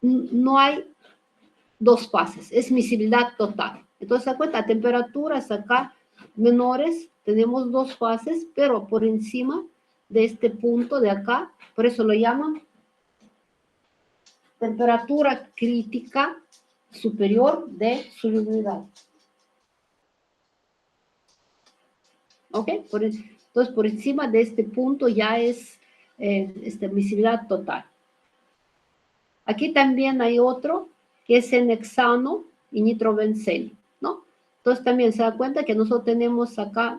no hay dos fases, es miscibilidad total. Entonces, a cuenta, a temperaturas acá menores tenemos dos fases, pero por encima de este punto de acá, por eso lo llaman temperatura crítica superior de solubilidad. ¿Ok? Entonces, por encima de este punto ya es miscibilidad total. Aquí también hay otro que es en hexano y nitrobenceno, ¿no? Entonces también se da cuenta que nosotros tenemos acá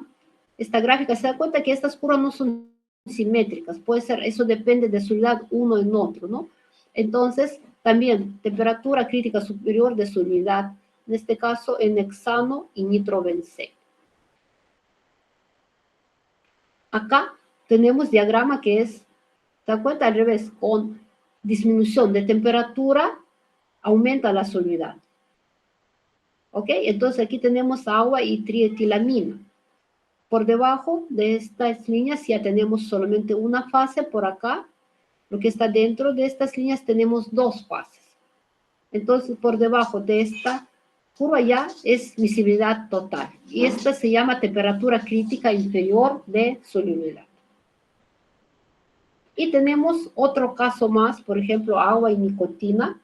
esta gráfica, se da cuenta que estas curvas no son simétricas, puede ser, eso depende de solubilidad uno en otro, ¿no? Entonces, también temperatura crítica superior de solubilidad, en este caso en hexano y nitrobenceno. Acá tenemos diagrama que es, se da cuenta al revés, con disminución de temperatura, aumenta la solubilidad. ¿Ok? Entonces aquí tenemos agua y trietilamina. Por debajo de estas líneas ya tenemos solamente una fase por acá. Lo que está dentro de estas líneas tenemos dos fases. Entonces por debajo de esta curva ya es miscibilidad total. Y esta se llama temperatura crítica inferior de solubilidad. Y tenemos otro caso más, por ejemplo, agua y nicotina,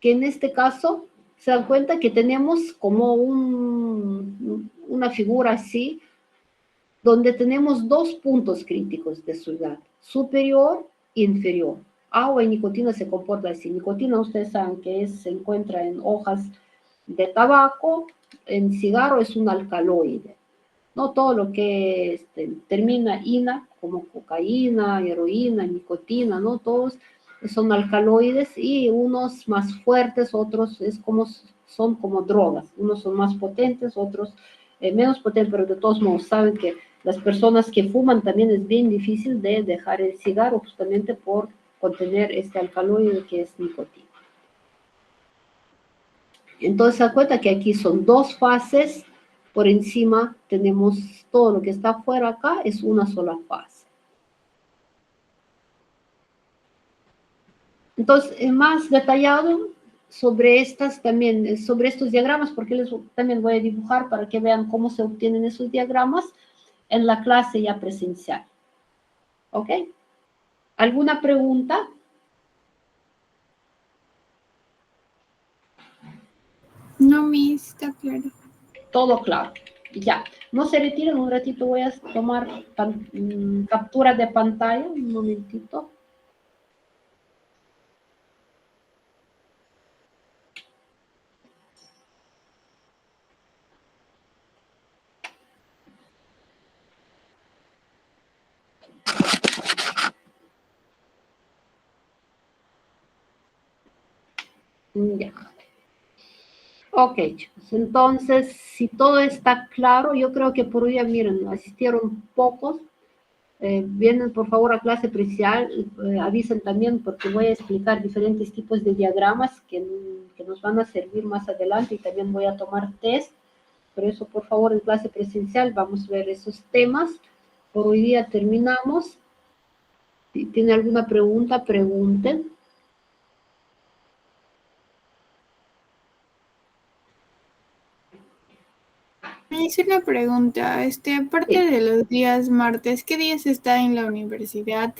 que en este caso se dan cuenta que tenemos como una figura así, donde tenemos dos puntos críticos de solubilidad, superior e inferior. agua y nicotina se comporta así. Nicotina, ustedes saben que se encuentra en hojas de tabaco, en cigarro es un alcaloide. No todo lo que termina ina, como cocaína, heroína, nicotina, ¿no? Todos son alcaloides y unos más fuertes, otros son como drogas. Unos son más potentes, otros menos potentes, pero de todos modos saben que las personas que fuman también es bien difícil de dejar el cigarro justamente por contener este alcaloide que es nicotina. Entonces se da cuenta que aquí son dos fases, por encima tenemos todo lo que está afuera acá, es una sola fase. Entonces, más detallado sobre sobre estos diagramas, porque también voy a dibujar para que vean cómo se obtienen esos diagramas en la clase ya presencial. ¿Ok? ¿Alguna pregunta? No, Miss, está claro. Todo claro. Ya. No se retiren, un ratito voy a tomar captura de pantalla, un momentito. Ya. Ok, chicos. Entonces, si todo está claro, yo creo que por hoy, miren, asistieron pocos. Vienen por favor a clase presencial, avisen también porque voy a explicar diferentes tipos de diagramas que nos van a servir más adelante y también voy a tomar test. Por eso, por favor, en clase presencial vamos a ver esos temas. Por hoy día terminamos. Si tiene alguna pregunta, pregunten. Me hice una pregunta, aparte de los días martes, ¿qué días está en la universidad?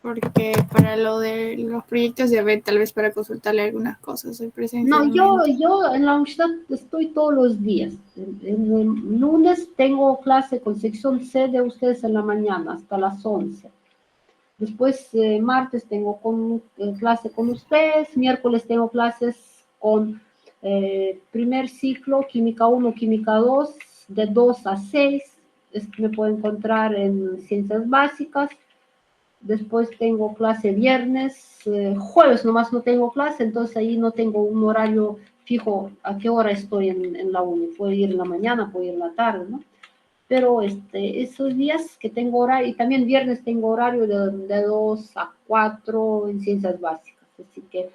Porque para lo de los proyectos de red, tal vez para consultarle algunas cosas, soy No, presencialmente. yo en la universidad estoy todos los días. El lunes tengo clase con sección C de ustedes en la mañana hasta las 11. Después, martes tengo clase con ustedes, miércoles tengo clases con primer ciclo, química 1, química 2, de 2 a 6. Me puedo encontrar en ciencias básicas. Después tengo clase viernes, jueves nomás no tengo clase, entonces ahí no tengo un horario fijo a qué hora estoy en la uni. Puedo ir en la mañana, puedo ir en la tarde, ¿no? Pero esos días que tengo horario, y también viernes tengo horario de 2 a 4 en ciencias básicas, así que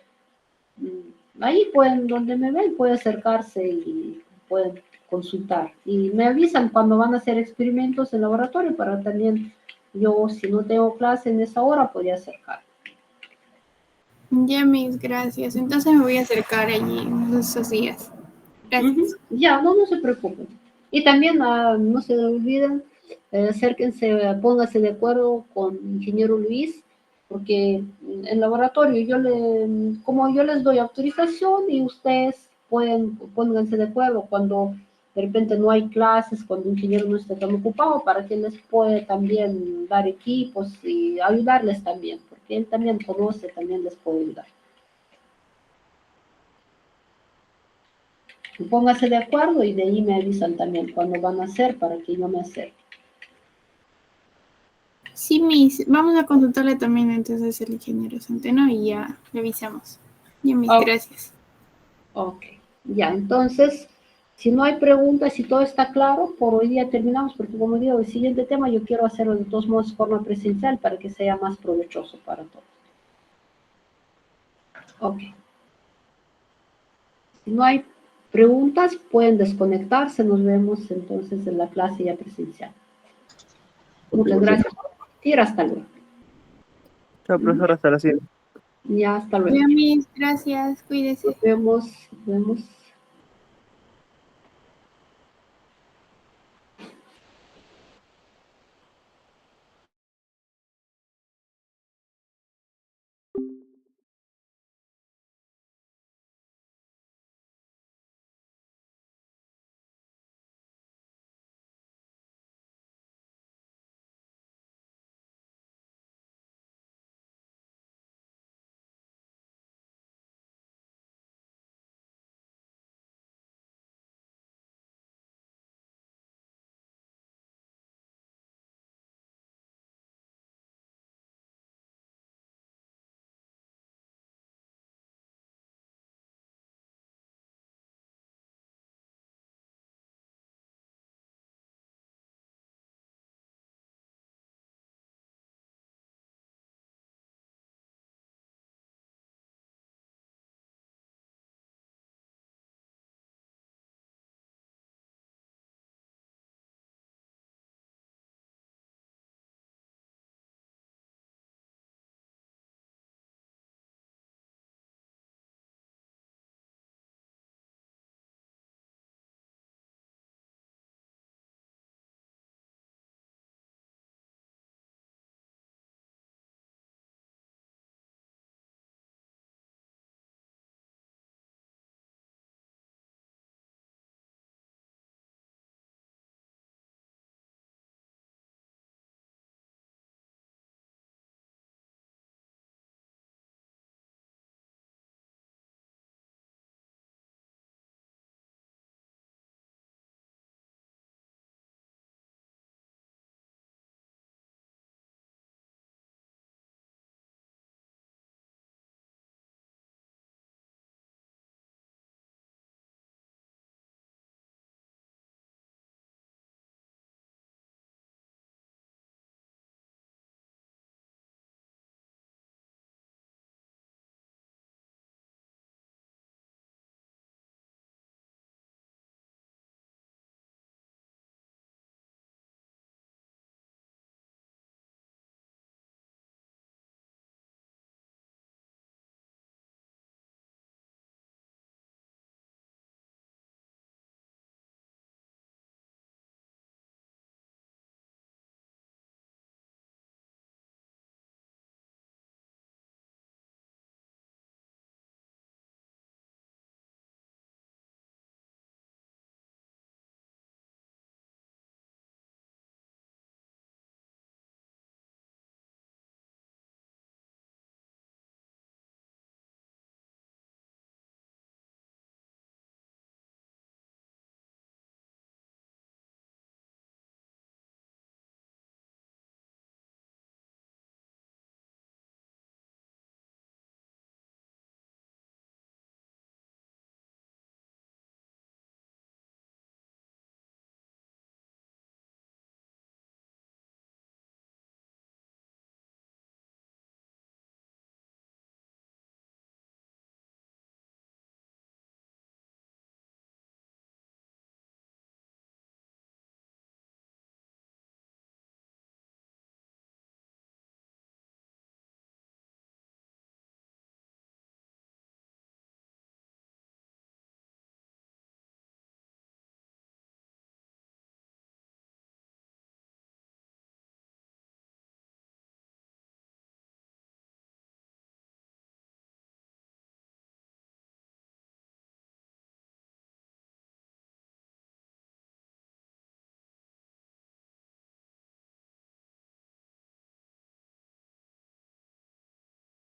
ahí pueden, donde me ven, pueden acercarse y pueden consultar. Y me avisan cuando van a hacer experimentos en laboratorio para también yo, si no tengo clase en esa hora, podría acercar. Ya, mis gracias. Entonces me voy a acercar allí esos días. Gracias. Ya, no se preocupen. Y también no se olviden, acérquense, pónganse de acuerdo con ingeniero Luis, porque en laboratorio como yo les doy autorización y ustedes pónganse de acuerdo cuando de repente no hay clases, cuando el ingeniero no esté tan ocupado, para que les pueda también dar equipos y ayudarles también, porque él también conoce, también les puede ayudar. Pónganse de acuerdo y de ahí me avisan también cuando van a hacer para que yo me acerque. Sí, Miss, vamos a consultarle también entonces el ingeniero Centeno y ya revisamos. Ya, Miss, gracias. Ok, ya, entonces, si no hay preguntas, si todo está claro, por hoy día terminamos, porque como digo, el siguiente tema yo quiero hacerlo de todos modos de forma presencial para que sea más provechoso para todos. Ok. Si no hay preguntas, pueden desconectarse, nos vemos entonces en la clase ya presencial. Muchas gracias por asistir, hasta luego. Chao, profesor, hasta la siguiente. Ya, hasta luego. Ya, Miss, gracias, cuídese. Nos vemos.